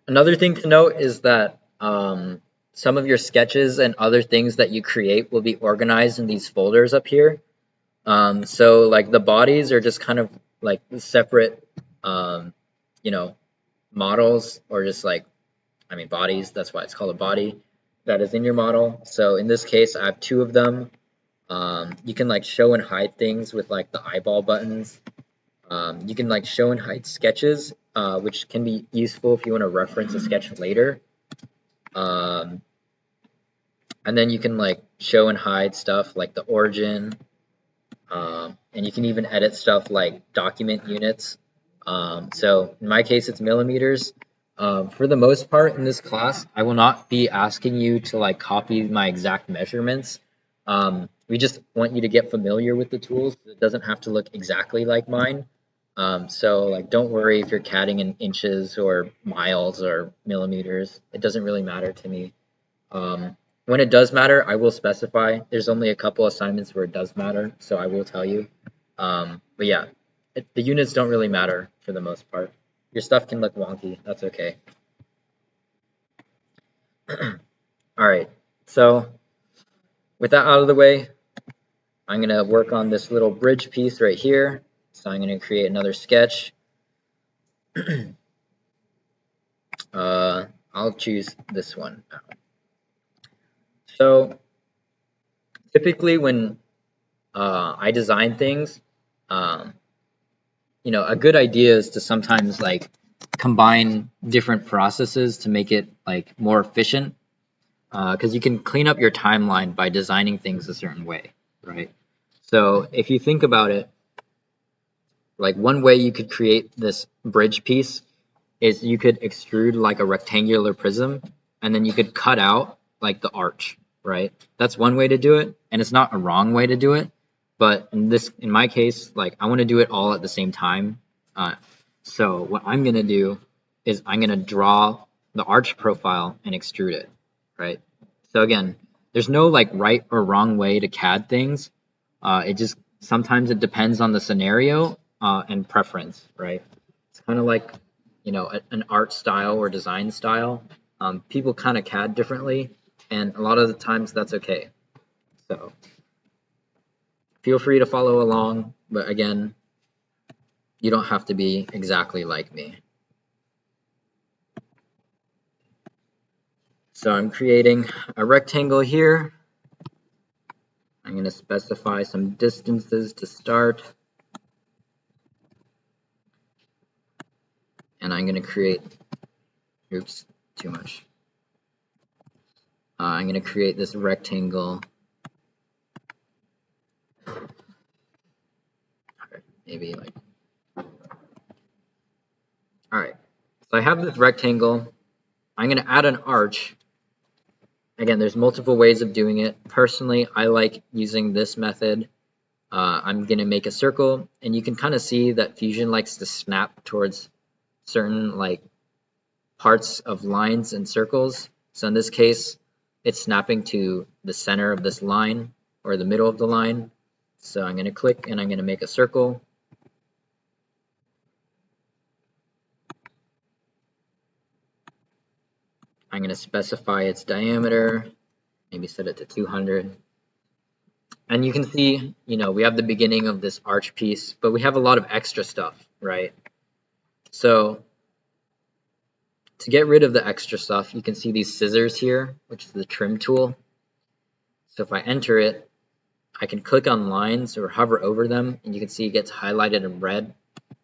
Another thing to note is that some of your sketches and other things that you create will be organized in these folders up here. So like the bodies are just kind of like separate, you know, models, or just like, I mean, bodies. That's why it's called a body that is in your model. So in this case, I have two of them. You can like show and hide things with like the eyeball buttons. You can like show and hide sketches, which can be useful if you want to reference a sketch later. And then you can like show and hide stuff like the origin, and you can even edit stuff like document units. So in my case, it's millimeters. For the most part in this class, I will not be asking you to like copy my exact measurements. We just want you to get familiar with the tools. It doesn't have to look exactly like mine. So like, don't worry if you're CADing in inches or miles or millimeters. It doesn't really matter to me. When it does matter, I will specify. There's only a couple assignments where it does matter, so I will tell you. But yeah, the units don't really matter for the most part. Your stuff can look wonky. That's okay. All right, so with that out of the way, I'm going to work on this little bridge piece right here. So I'm going to create another sketch. I'll choose this one. So typically when I design things, you know, a good idea is to sometimes like combine different processes to make it like more efficient, because you can clean up your timeline by designing things a certain way, right? So if you think about it, like one way you could create this bridge piece is you could extrude like a rectangular prism, and then you could cut out like the arch, right? That's one way to do it, and it's not a wrong way to do it. But in my case, like I want to do it all at the same time. So what I'm gonna do is I'm gonna draw the arch profile and extrude it, right? So again, there's no like right or wrong way to CAD things. It just sometimes it depends on the scenario and preference, right? It's kind of like, you know, an art style or design style. People kind of CAD differently, and a lot of the times that's okay. So feel free to follow along, but again, you don't have to be exactly like me. So I'm creating a rectangle here. I'm going to specify some distances to start. And I'm going to create, oops, too much. I'm going to create this rectangle. Maybe like, all right. So I have this rectangle. I'm going to add an arch. Again, there's multiple ways of doing it. Personally, I like using this method. I'm going to make a circle, and you can kind of see that Fusion likes to snap towards certain like parts of lines and circles. So in this case, it's snapping to the center of this line or the middle of the line. So I'm going to click and I'm going to make a circle. I'm going to specify its diameter, maybe set it to 200. And you can see, you know, we have the beginning of this arch piece, but we have a lot of extra stuff, right? So to get rid of the extra stuff, you can see these scissors here, which is the trim tool. So if I enter it, I can click on lines or hover over them, and you can see it gets highlighted in red.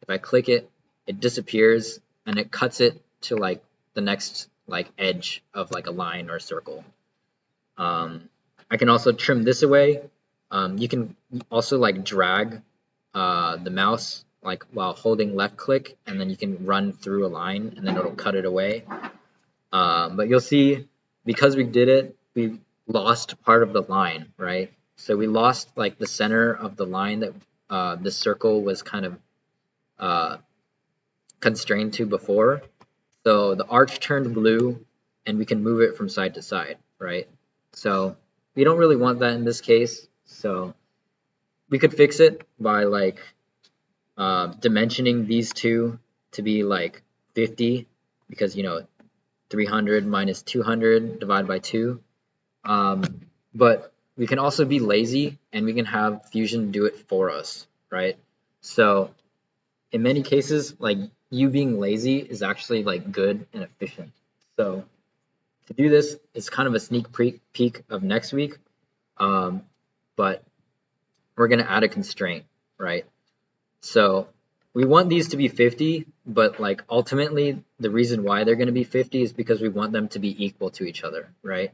If I click it, it disappears, and it cuts it to like the next like edge of like a line or a circle. I can also trim this away. You can also like drag the mouse like while holding left click, and then you can run through a line and then it'll cut it away. But you'll see, because we did it, we lost part of the line, right? So we lost like the center of the line that the circle was kind of constrained to before. So the arch turned blue, and we can move it from side to side, right? So we don't really want that in this case. So we could fix it by like dimensioning these two to be like 50, because, you know, 300 minus 200 divided by 2. But we can also be lazy and we can have Fusion do it for us, right? So in many cases, like you being lazy is actually like good and efficient. So to do this, it's kind of a sneak peek of next week, but we're going to add a constraint, right? So we want these to be 50, but like ultimately the reason why they're going to be 50 is because we want them to be equal to each other, right?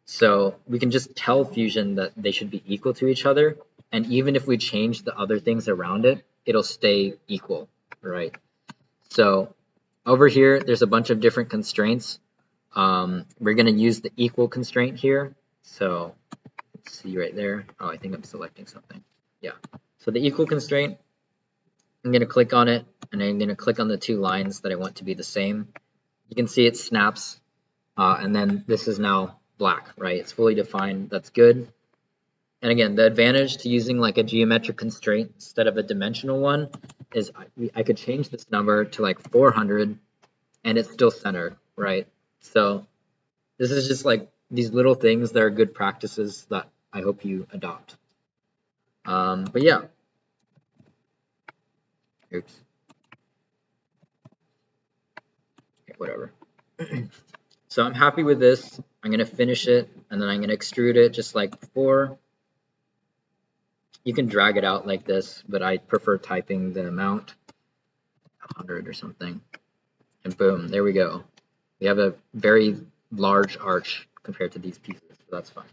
So we can just tell Fusion that they should be equal to each other, and even if we change the other things around it, it'll stay equal, right? So over here, there's a bunch of different constraints. We're going to use the equal constraint here. So let's see right there. Oh, I think I'm selecting something. Yeah. So the equal constraint, I'm going to click on it, and I'm going to click on the two lines that I want to be the same. You can see it snaps, and then this is now black, right? It's fully defined. That's good. And again, the advantage to using like a geometric constraint instead of a dimensional one is I could change this number to like 400 and it's still centered, right? So this is just like these little things that are good practices that I hope you adopt. But yeah. Oops. Okay, whatever. So I'm happy with this. I'm going to finish it and then I'm going to extrude it just like before. You can drag it out like this, but I prefer typing the amount, 100 or something. And boom, there we go. We have a very large arch compared to these pieces, so that's fine.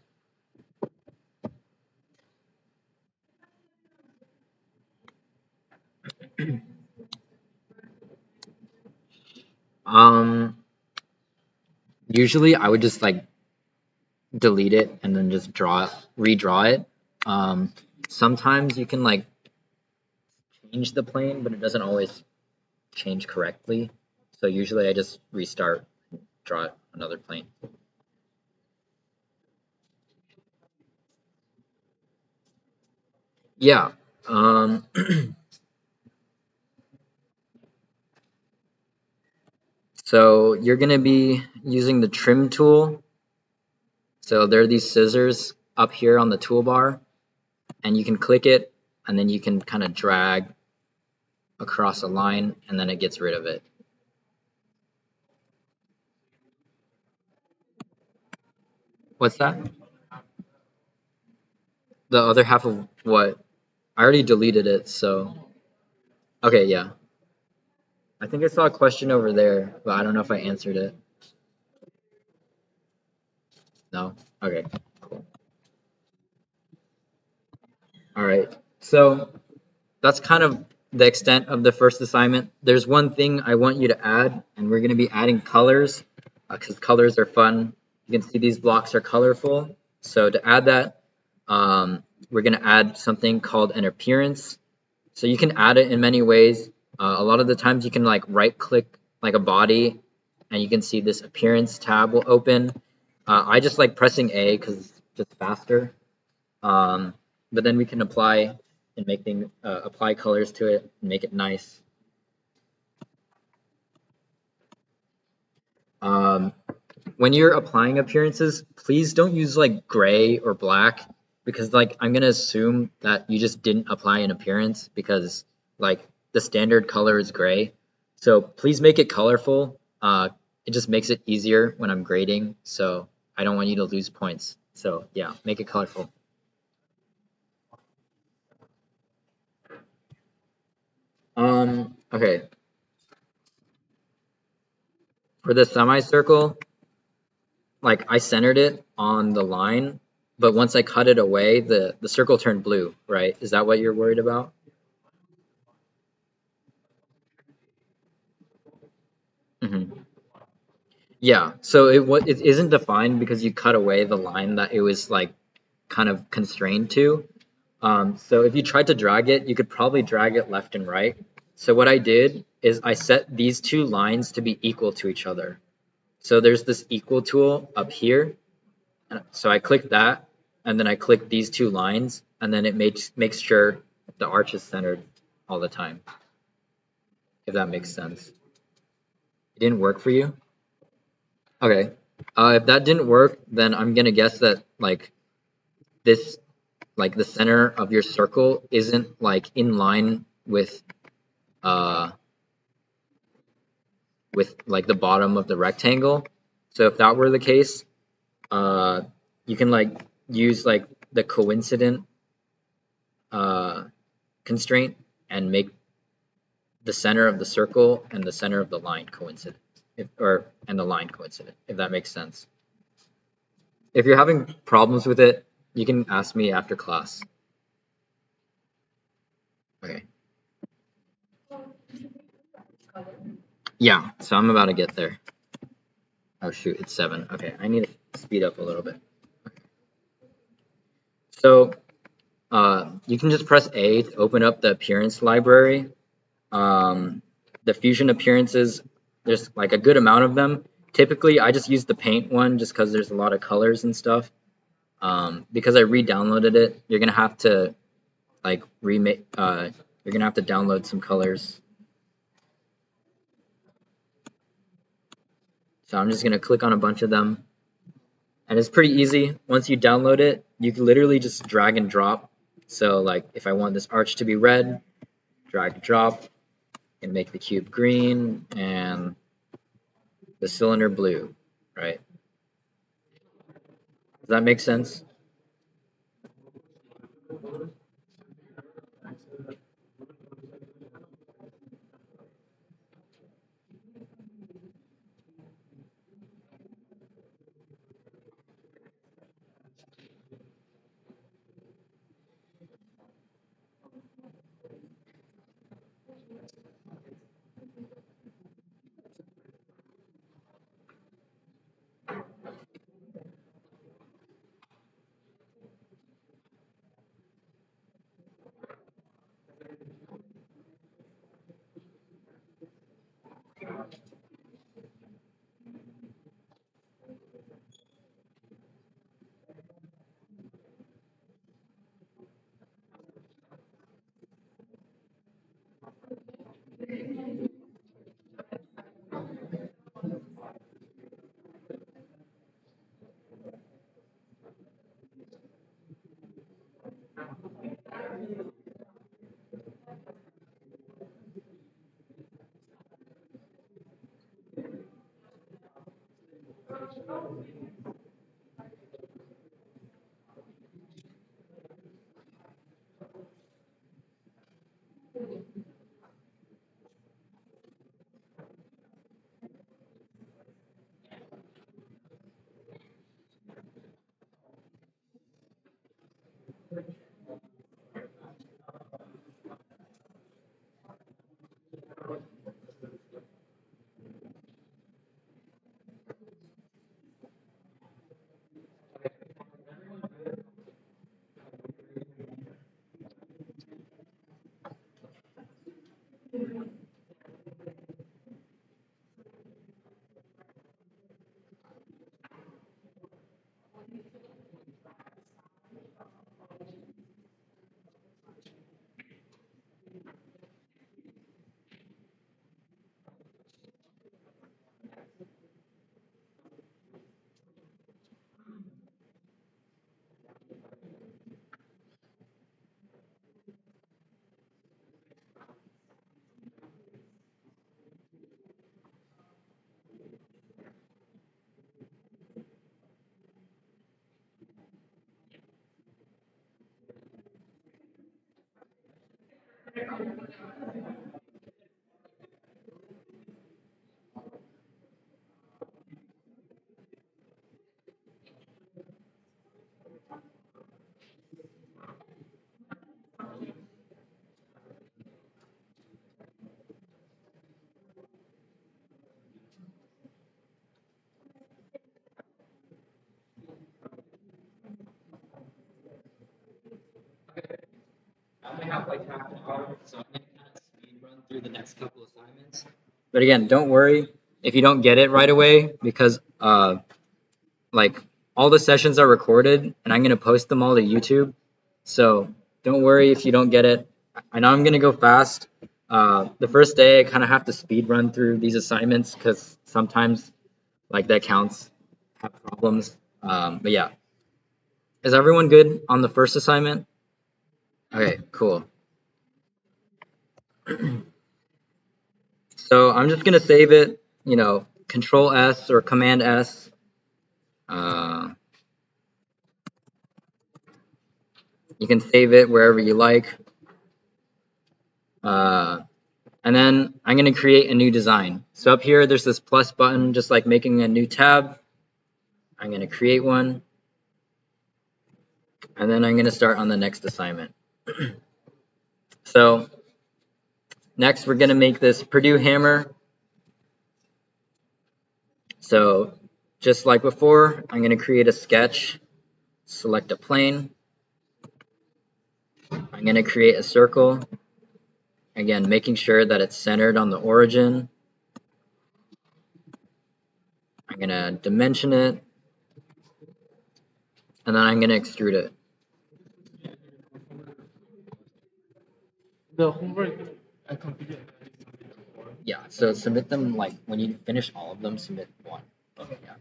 Usually I would just like delete it and then just redraw it. Sometimes you can like change the plane, but it doesn't always change correctly. So usually I just restart, draw another plane. Yeah. So you're going to be using the trim tool. So there are these scissors up here on the toolbar, and you can click it, and then you can kind of drag across a line, and then it gets rid of it. What's that? The other half of what? I already deleted it, so. Okay, yeah. I think I saw a question over there, but I don't know if I answered it. No? Okay, cool. All right. So that's kind of the extent of the first assignment. There's one thing I want you to add, and we're going to be adding colors because colors are fun. You can see these blocks are colorful. So to add that, we're going to add something called an appearance. So you can add it in many ways. A lot of the times you can like right click like a body and you can see this appearance tab will open. I just like pressing A because it's just faster. But then we can apply and make things, apply colors to it and make it nice. When you're applying appearances, please don't use like gray or black because like I'm gonna assume that you just didn't apply an appearance because like the standard color is gray. So please make it colorful. It just makes it easier when I'm grading. So I don't want you to lose points. So yeah, make it colorful. Okay. For the semicircle, like I centered it on the line, but once I cut it away, the circle turned blue, right? Is that what you're worried about? Hmm. Yeah, so it isn't defined because you cut away the line that it was like kind of constrained to. So if you tried to drag it, you could probably drag it left and right. So what I did is I set these two lines to be equal to each other. So there's this equal tool up here. So I click that, and then I click these two lines, and then it makes sure the arch is centered all the time, if that makes sense. It didn't work for you? Okay. If that didn't work, then I'm gonna guess that like this, like the center of your circle isn't like in line uh with like the bottom of the rectangle. So if that were the case, uh you can like use like the coincident uh constraint and make the center of the circle and the center of the line coincident, and the line coincident, if that makes sense. If you're having problems with it, you can ask me after class. Okay. Yeah, so I'm about to get there. Oh shoot, it's 7. Okay, I need to speed up a little bit. So you can just press A to open up the appearance library. The fusion appearances, there's like a good amount of them. Typically, I just use the paint one just because there's a lot of colors and stuff. Because I re-downloaded it, you're gonna have to like remake. You're gonna have to download some colors. So I'm just gonna click on a bunch of them, and it's pretty easy. Once you download it, you can literally just drag and drop. So like if I want this arch to be red, drag and drop, and make the cube green and the cylinder blue, right? Does that make sense? I only have like half an hour, so I'm gonna kind of speed run through the next couple assignments. But again, don't worry if you don't get it right away because like all the sessions are recorded and I'm gonna post them all to YouTube. So don't worry if you don't get it. I know I'm gonna go fast. The first day I kind of have to speed run through these assignments because sometimes like that counts, have problems. But yeah, is everyone good on the first assignment? Okay, cool. So I'm just gonna save it, Control S or Command S. Uh, you can save it wherever you like. And then I'm gonna create a new design. So up here, there's this plus button, just like making a new tab. I'm gonna create one, and then I'm gonna start on the next assignment. So next, we're gonna make this Purdue hammer. So just like before, I'm gonna create a sketch, select a plane. I'm gonna create a circle. Again, making sure that it's centered on the origin. I'm gonna dimension it, and then I'm gonna extrude it. The homework I completed. Yeah, so submit them like when you finish all of them, submit one. Okay. Yeah.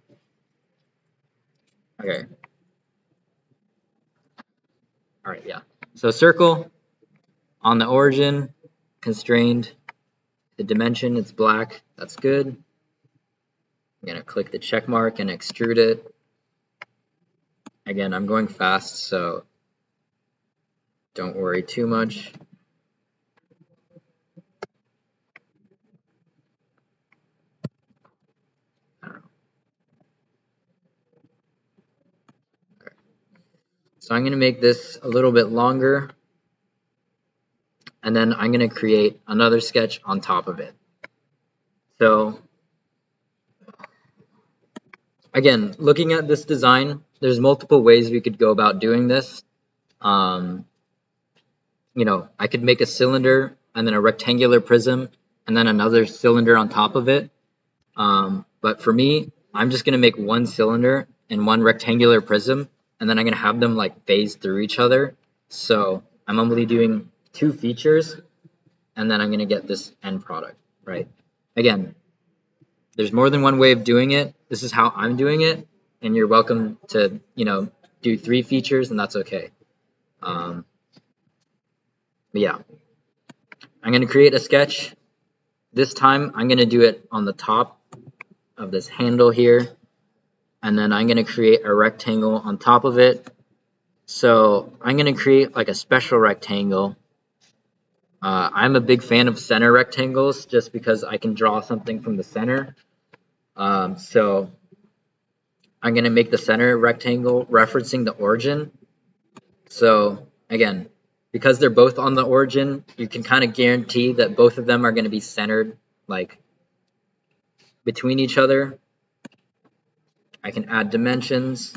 Okay. All right, yeah. So circle on the origin, constrained. The dimension, it's black. That's good. I'm gonna click the check mark and extrude it. Again, I'm going fast, so don't worry too much. I don't know. Okay. So I'm gonna make this a little bit longer, and then I'm gonna create another sketch on top of it. So again, looking at this design, there's multiple ways we could go about doing this. I could make a cylinder and then a rectangular prism and then another cylinder on top of it. But for me, I'm just gonna make one cylinder and one rectangular prism, and then I'm gonna have them like phase through each other. So I'm only doing two features, and then I'm gonna get this end product, right? Again, there's more than one way of doing it. This is how I'm doing it, and you're welcome to, do three features, and that's okay. But yeah, I'm gonna create a sketch. This time, I'm gonna do it on the top of this handle here, and then I'm gonna create a rectangle on top of it. So I'm gonna create like a special rectangle. I'm a big fan of center rectangles just because I can draw something from the center. So I'm gonna make the center rectangle referencing the origin. So again, because they're both on the origin, you can kind of guarantee that both of them are gonna be centered like between each other. I can add dimensions.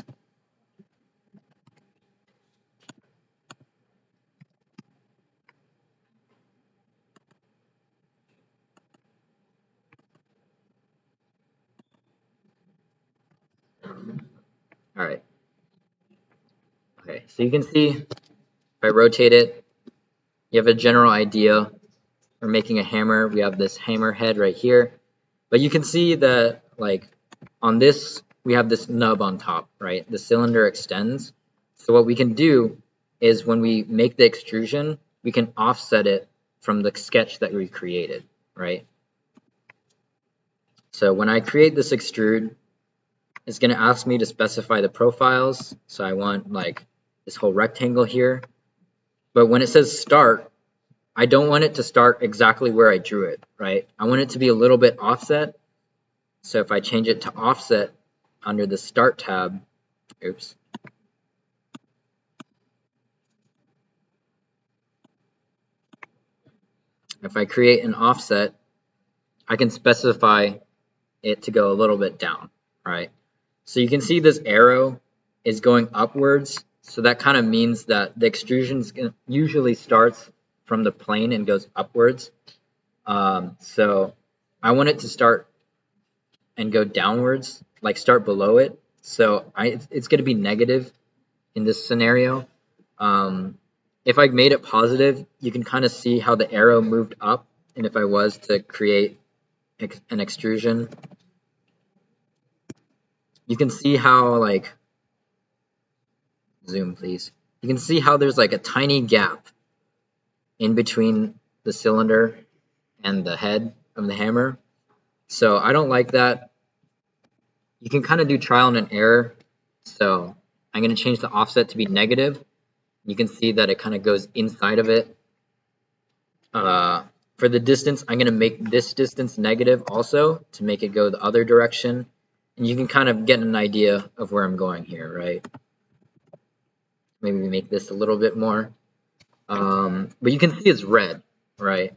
All right. Okay, so you can see if I rotate it, you have a general idea. We're making a hammer. We have this hammer head right here. But you can see that like on this, we have this nub on top, right? The cylinder extends. So what we can do is when we make the extrusion, we can offset it from the sketch that we created, right? So when I create this extrude, it's going to ask me to specify the profiles. So I want like this whole rectangle here. But when it says start, I don't want it to start exactly where I drew it, right? I want it to be a little bit offset. So if I change it to offset under the start tab, oops. If I create an offset, I can specify it to go a little bit down, right? So you can see this arrow is going upwards. So that kind of means that the extrusion usually starts from the plane and goes upwards. So I want it to start and go downwards, like start below it. So it's going to be negative in this scenario. If I made it positive, you can kind of see how the arrow moved up. And if I was to create an extrusion, you can see how, like, zoom please. You can see how there's like a tiny gap in between the cylinder and the head of the hammer. So I don't like that. You can kind of do trial and error. So I'm going to change the offset to be negative. You can see that it kind of goes inside of it. For the distance, I'm going to make this distance negative also to make it go the other direction. And you can kind of get an idea of where I'm going here, right? Maybe we make this a little bit more. But you can see it's red, right?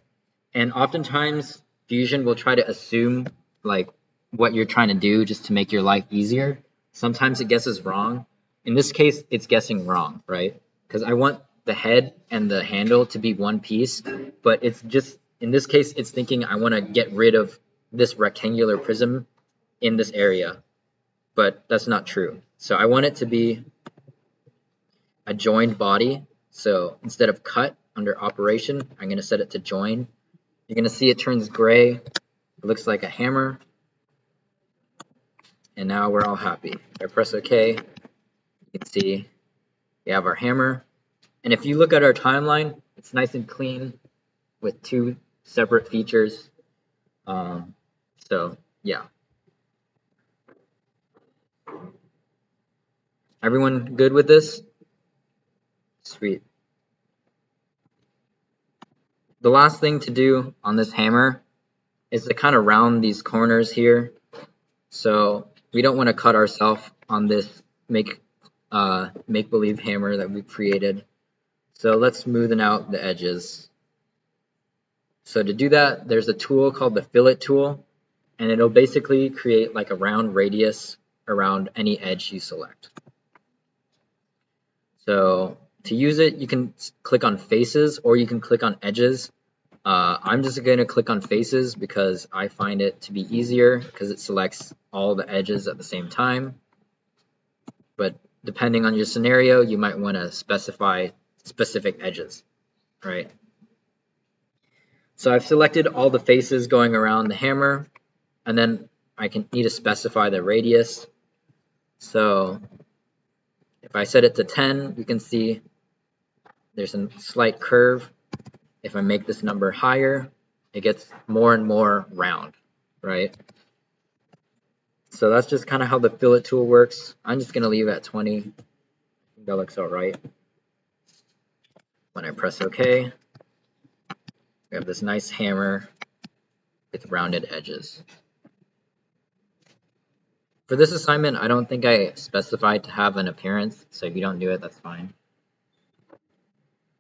And oftentimes Fusion will try to assume like what you're trying to do just to make your life easier. Sometimes it guesses wrong. In this case, it's guessing wrong, right? Because I want the head and the handle to be one piece, but it's just, in this case, it's thinking I want to get rid of this rectangular prism in this area, but that's not true. So I want it to be a joined body. So instead of cut under operation, I'm going to set it to join. You're going to see it turns gray. It looks like a hammer. And now we're all happy. If I press OK, you can see we have our hammer. And if you look at our timeline, it's nice and clean with two separate features. So yeah. Everyone good with this? Sweet. The last thing to do on this hammer is to kind of round these corners here. So we don't want to cut ourselves on this make-believe hammer that we created. So let's smoothen out the edges. So to do that, there's a tool called the fillet tool, and it'll basically create like a round radius around any edge you select. So to use it, you can click on faces or you can click on edges. I'm just going to click on faces because I find it to be easier because it selects all the edges at the same time. But depending on your scenario, you might want to specify specific edges, right? So I've selected all the faces going around the hammer, and then I can need to specify the radius. So if I set it to 10, you can see there's a slight curve. If I make this number higher, it gets more and more round, right? So that's just kind of how the fillet tool works. I'm just going to leave it at 20. I think that looks all right. When I press OK, we have this nice hammer with rounded edges. For this assignment, I don't think I specified to have an appearance, so if you don't do it, that's fine.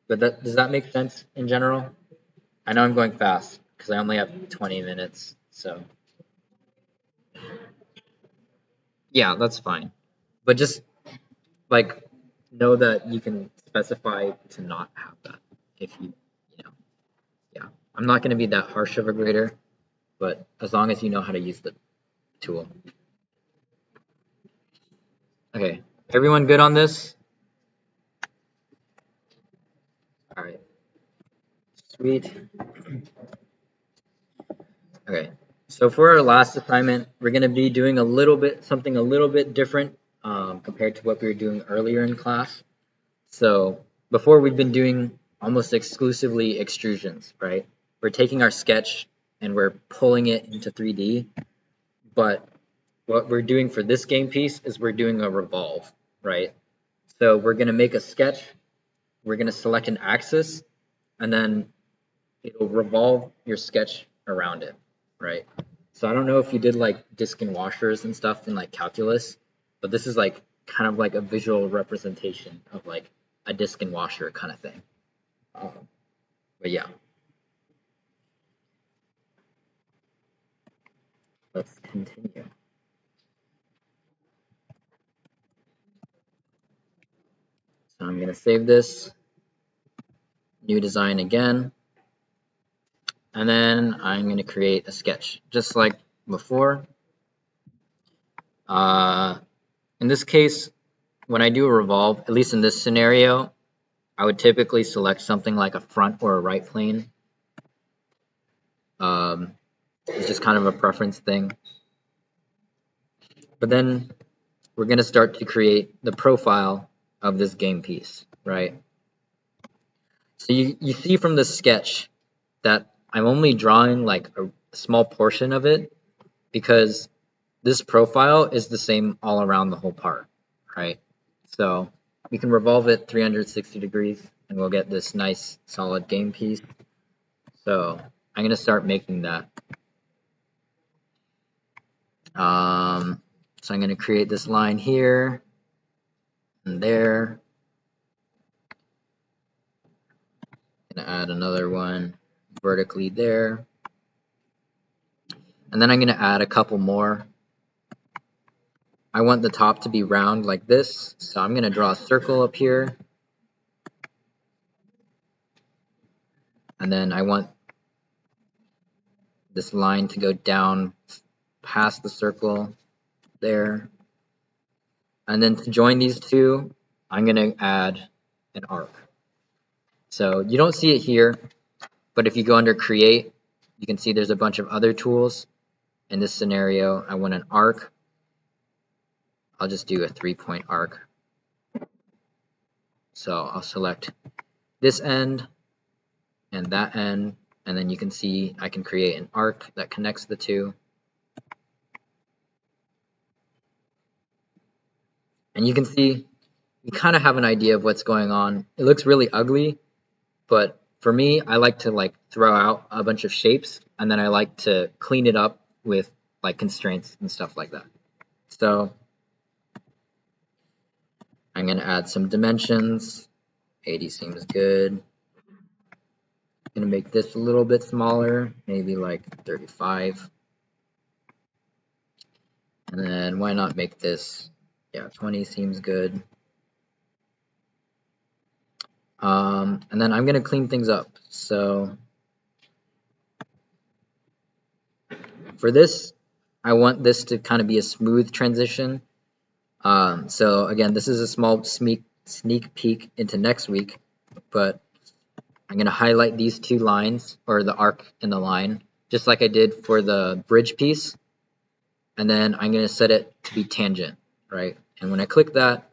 But does that make sense in general? I know I'm going fast because I only have 20 minutes, so. Yeah, that's fine. But just like know that you can specify to not have that if you know. Yeah, I'm not going to be that harsh of a grader, but as long as you know how to use the tool. Okay, everyone good on this? All right, sweet. Okay, so for our last assignment, we're going to be doing something a little bit different compared to what we were doing earlier in class. So before we've been doing almost exclusively extrusions, right? We're taking our sketch and we're pulling it into 3D, but what we're doing for this game piece is we're doing a revolve, right? So we're going to make a sketch, we're going to select an axis, and then it'll revolve your sketch around it, right? So I don't know if you did like disk and washers and stuff in like calculus, but this is like kind of like a visual representation of like a disk and washer kind of thing. But yeah. Let's continue. So I'm going to save this, new design again, and then I'm going to create a sketch just like before. In this case, when I do a revolve, at least in this scenario, I would typically select something like a front or a right plane. It's just kind of a preference thing. But then we're going to start to create the profile of this game piece, right? So you see from the sketch that I'm only drawing like a small portion of it because this profile is the same all around the whole part, right? So we can revolve it 360 degrees and we'll get this nice solid game piece. So I'm going to start making that. So I'm going to create this line here and there. Going to add another one vertically there. And then I'm going to add a couple more. I want the top to be round like this, so I'm going to draw a circle up here. And then I want this line to go down past the circle there. And then to join these two, I'm going to add an arc. So you don't see it here, but if you go under create, you can see there's a bunch of other tools. In this scenario, I want an arc. I'll just do a 3-point arc. So I'll select this end and that end, and then you can see I can create an arc that connects the two. And you can see you kind of have an idea of what's going on. It looks really ugly, but for me, I like to throw out a bunch of shapes and then I like to clean it up with like constraints and stuff like that. So I'm going to add some dimensions. 80 seems good. I'm going to make this a little bit smaller, maybe like 35. And then why not make this, 20 seems good. And then I'm going to clean things up. So for this, I want this to kind of be a smooth transition. So again, this is a small sneak peek into next week, but I'm going to highlight these two lines, or the arc and the line, just like I did for the bridge piece. And then I'm going to set it to be tangent, right? And when I click that,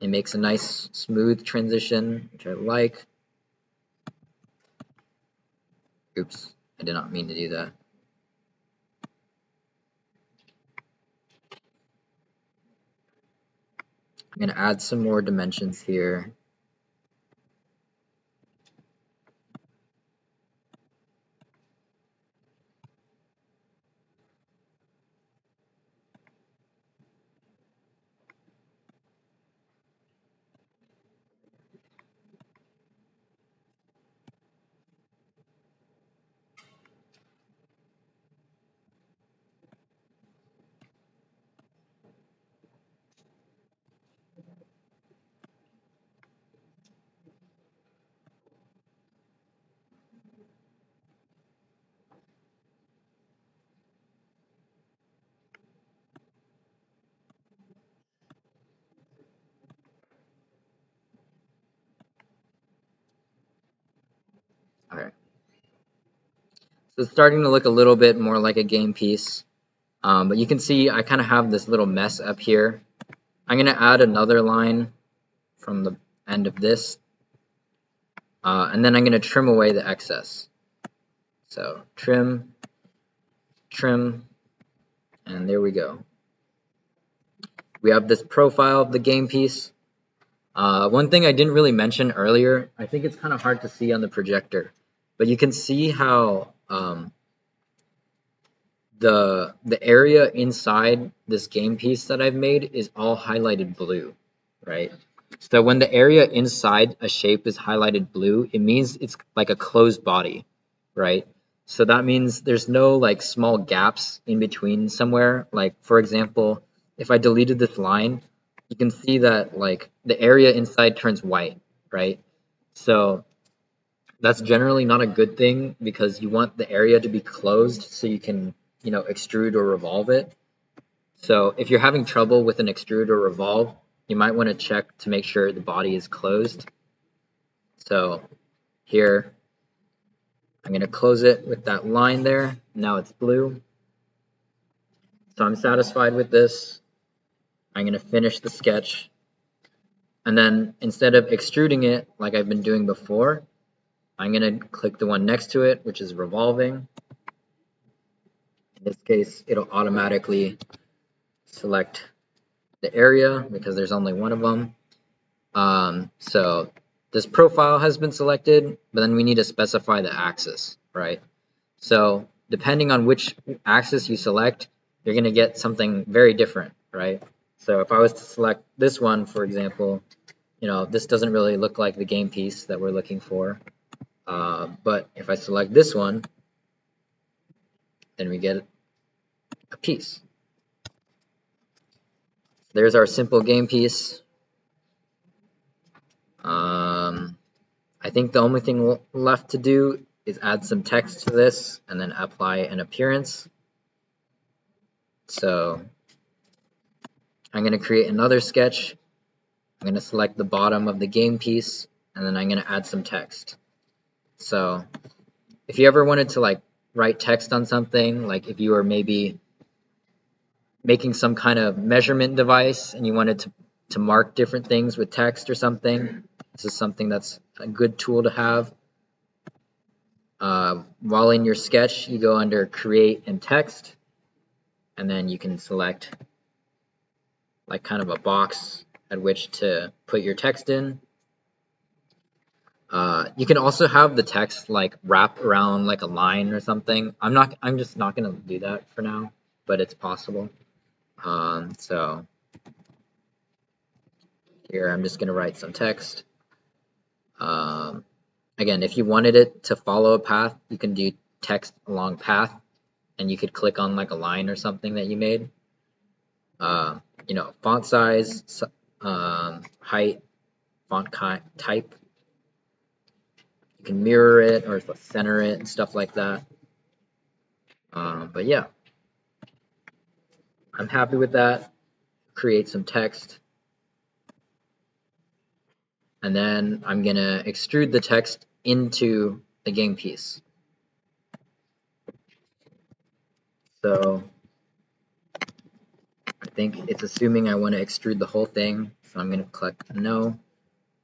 it makes a nice smooth transition, which I like. Oops, I did not mean to do that. I'm going to add some more dimensions here. Okay. So it's starting to look a little bit more like a game piece. But you can see I kind of have this little mess up here. I'm going to add another line from the end of this. And then I'm going to trim away the excess. So trim, and there we go. We have this profile of the game piece. One thing I didn't really mention earlier, I think it's kind of hard to see on the projector, but you can see how the area inside this game piece that I've made is all highlighted blue, right? So when the area inside a shape is highlighted blue, it means it's like a closed body, right? So that means there's no like small gaps in between somewhere. Like for example, if I deleted this line, you can see that like the area inside turns white, right? So that's generally not a good thing because you want the area to be closed so you can, extrude or revolve it. So if you're having trouble with an extrude or revolve, you might want to check to make sure the body is closed. So here, I'm going to close it with that line there. Now it's blue. So I'm satisfied with this. I'm going to finish the sketch. And then instead of extruding it like I've been doing before, I'm going to click the one next to it, which is revolving. In this case, it'll automatically select the area because there's only one of them. So this profile has been selected, but then we need to specify the axis, right? So depending on which axis you select, you're going to get something very different, right? So if I was to select this one, for example, this doesn't really look like the game piece that we're looking for. But if I select this one, then we get a piece. There's our simple game piece. I think the only thing left to do is add some text to this and then apply an appearance. So I'm going to create another sketch. I'm going to select the bottom of the game piece and then I'm going to add some text. So if you ever wanted to like write text on something, like if you were maybe making some kind of measurement device and you wanted to mark different things with text or something, this is something that's a good tool to have. While in your sketch, you go under Create and Text, and then you can select like kind of a box at which to put your text in. You can also have the text like wrap around like a line or something. I'm just not gonna do that for now, but it's possible. So here I'm just gonna write some text. Again, if you wanted it to follow a path, you can do text along path, and you could click on like a line or something that you made. Font size, height, font type. You can mirror it or center it and stuff like that. But yeah, I'm happy with that. Create some text. And then I'm going to extrude the text into the game piece. So I think it's assuming I want to extrude the whole thing. So I'm going to click no.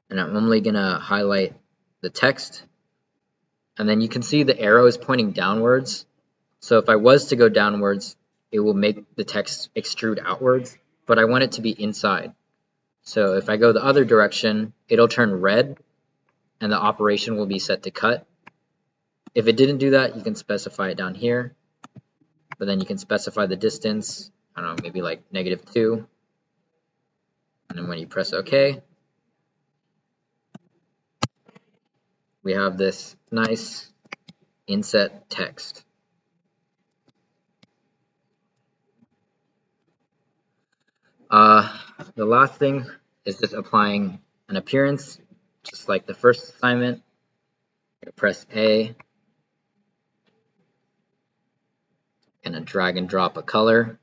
And I'm only going to highlight the text. And then you can see the arrow is pointing downwards. So if I was to go downwards, it will make the text extrude outwards, but I want it to be inside. So if I go the other direction, it'll turn red and the operation will be set to cut. If it didn't do that, you can specify it down here, but then you can specify the distance, I don't know, maybe like -2. And then when you press OK, we have this nice inset text. The last thing is just applying an appearance, just like the first assignment. Press A, gonna drag and drop a color,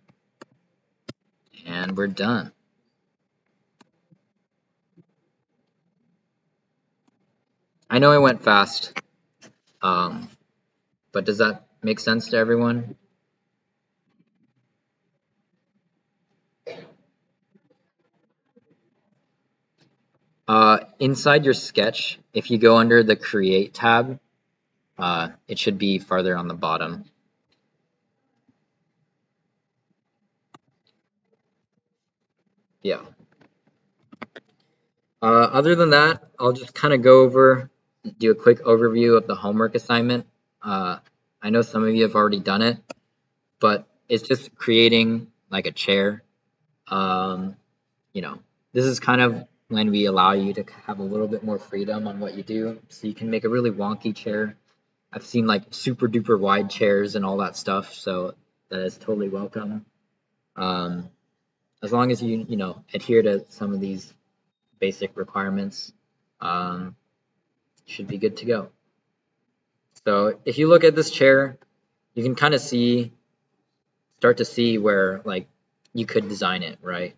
and we're done. I know I went fast, but does that make sense to everyone? Inside your sketch, if you go under the Create tab, it should be farther on the bottom. Yeah. Other than that, I'll just kind of go over, do a quick overview of the homework assignment. I know some of you have already done it, but it's just creating like a chair. This is kind of when we allow you to have a little bit more freedom on what you do. So you can make a really wonky chair. I've seen like super duper wide chairs and all that stuff, so that is totally welcome. As long as you adhere to some of these basic requirements, should be good to go. So if you look at this chair, you can kind of start to see where like you could design it, right?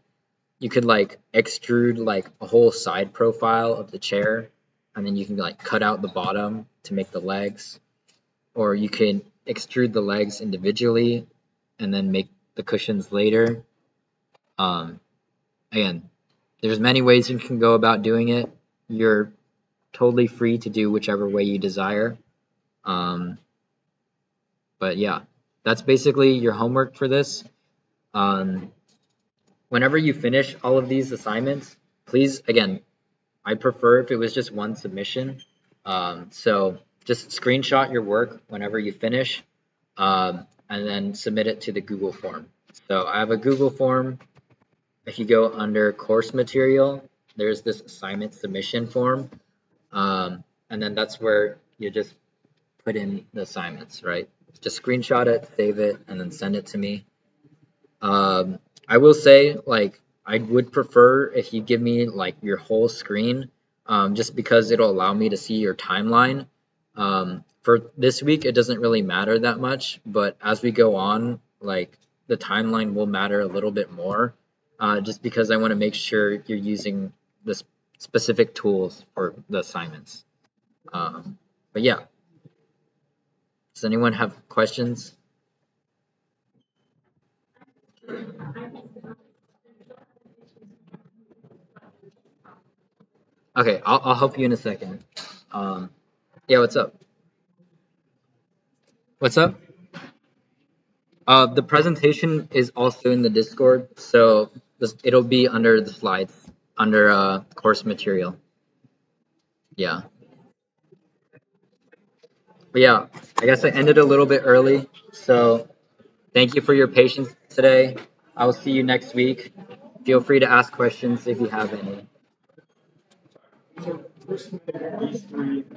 You could like extrude like a whole side profile of the chair, and then you can like cut out the bottom to make the legs, or you can extrude the legs individually and then make the cushions later. again, there's many ways you can go about doing it. You're totally free to do whichever way you desire. Um, but yeah, that's basically your homework for this. Um, whenever you finish all of these assignments, please, again, I prefer if it was just one submission. So just screenshot your work whenever you finish, and then submit it to the Google form. So I have a Google form. If you go under course material, there's this assignment submission form. And then that's where you just put in the assignments, right? Just screenshot it, save it, and then send it to me. I will say, like, I would prefer if you give me like your whole screen, just because it'll allow me to see your timeline. For this week, it doesn't really matter that much, but as we go on, like the timeline will matter a little bit more, just because I want to make sure you're using the specific tools for the assignments. But yeah, does anyone have questions? Okay, I'll help you in a second. Um, yeah, what's up? What's up? The presentation is also in the Discord, so it'll be under the slides, under course material. Yeah. But yeah, I guess I ended a little bit early, so thank you for your patience today. I will see you next week. Feel free to ask questions if you have any.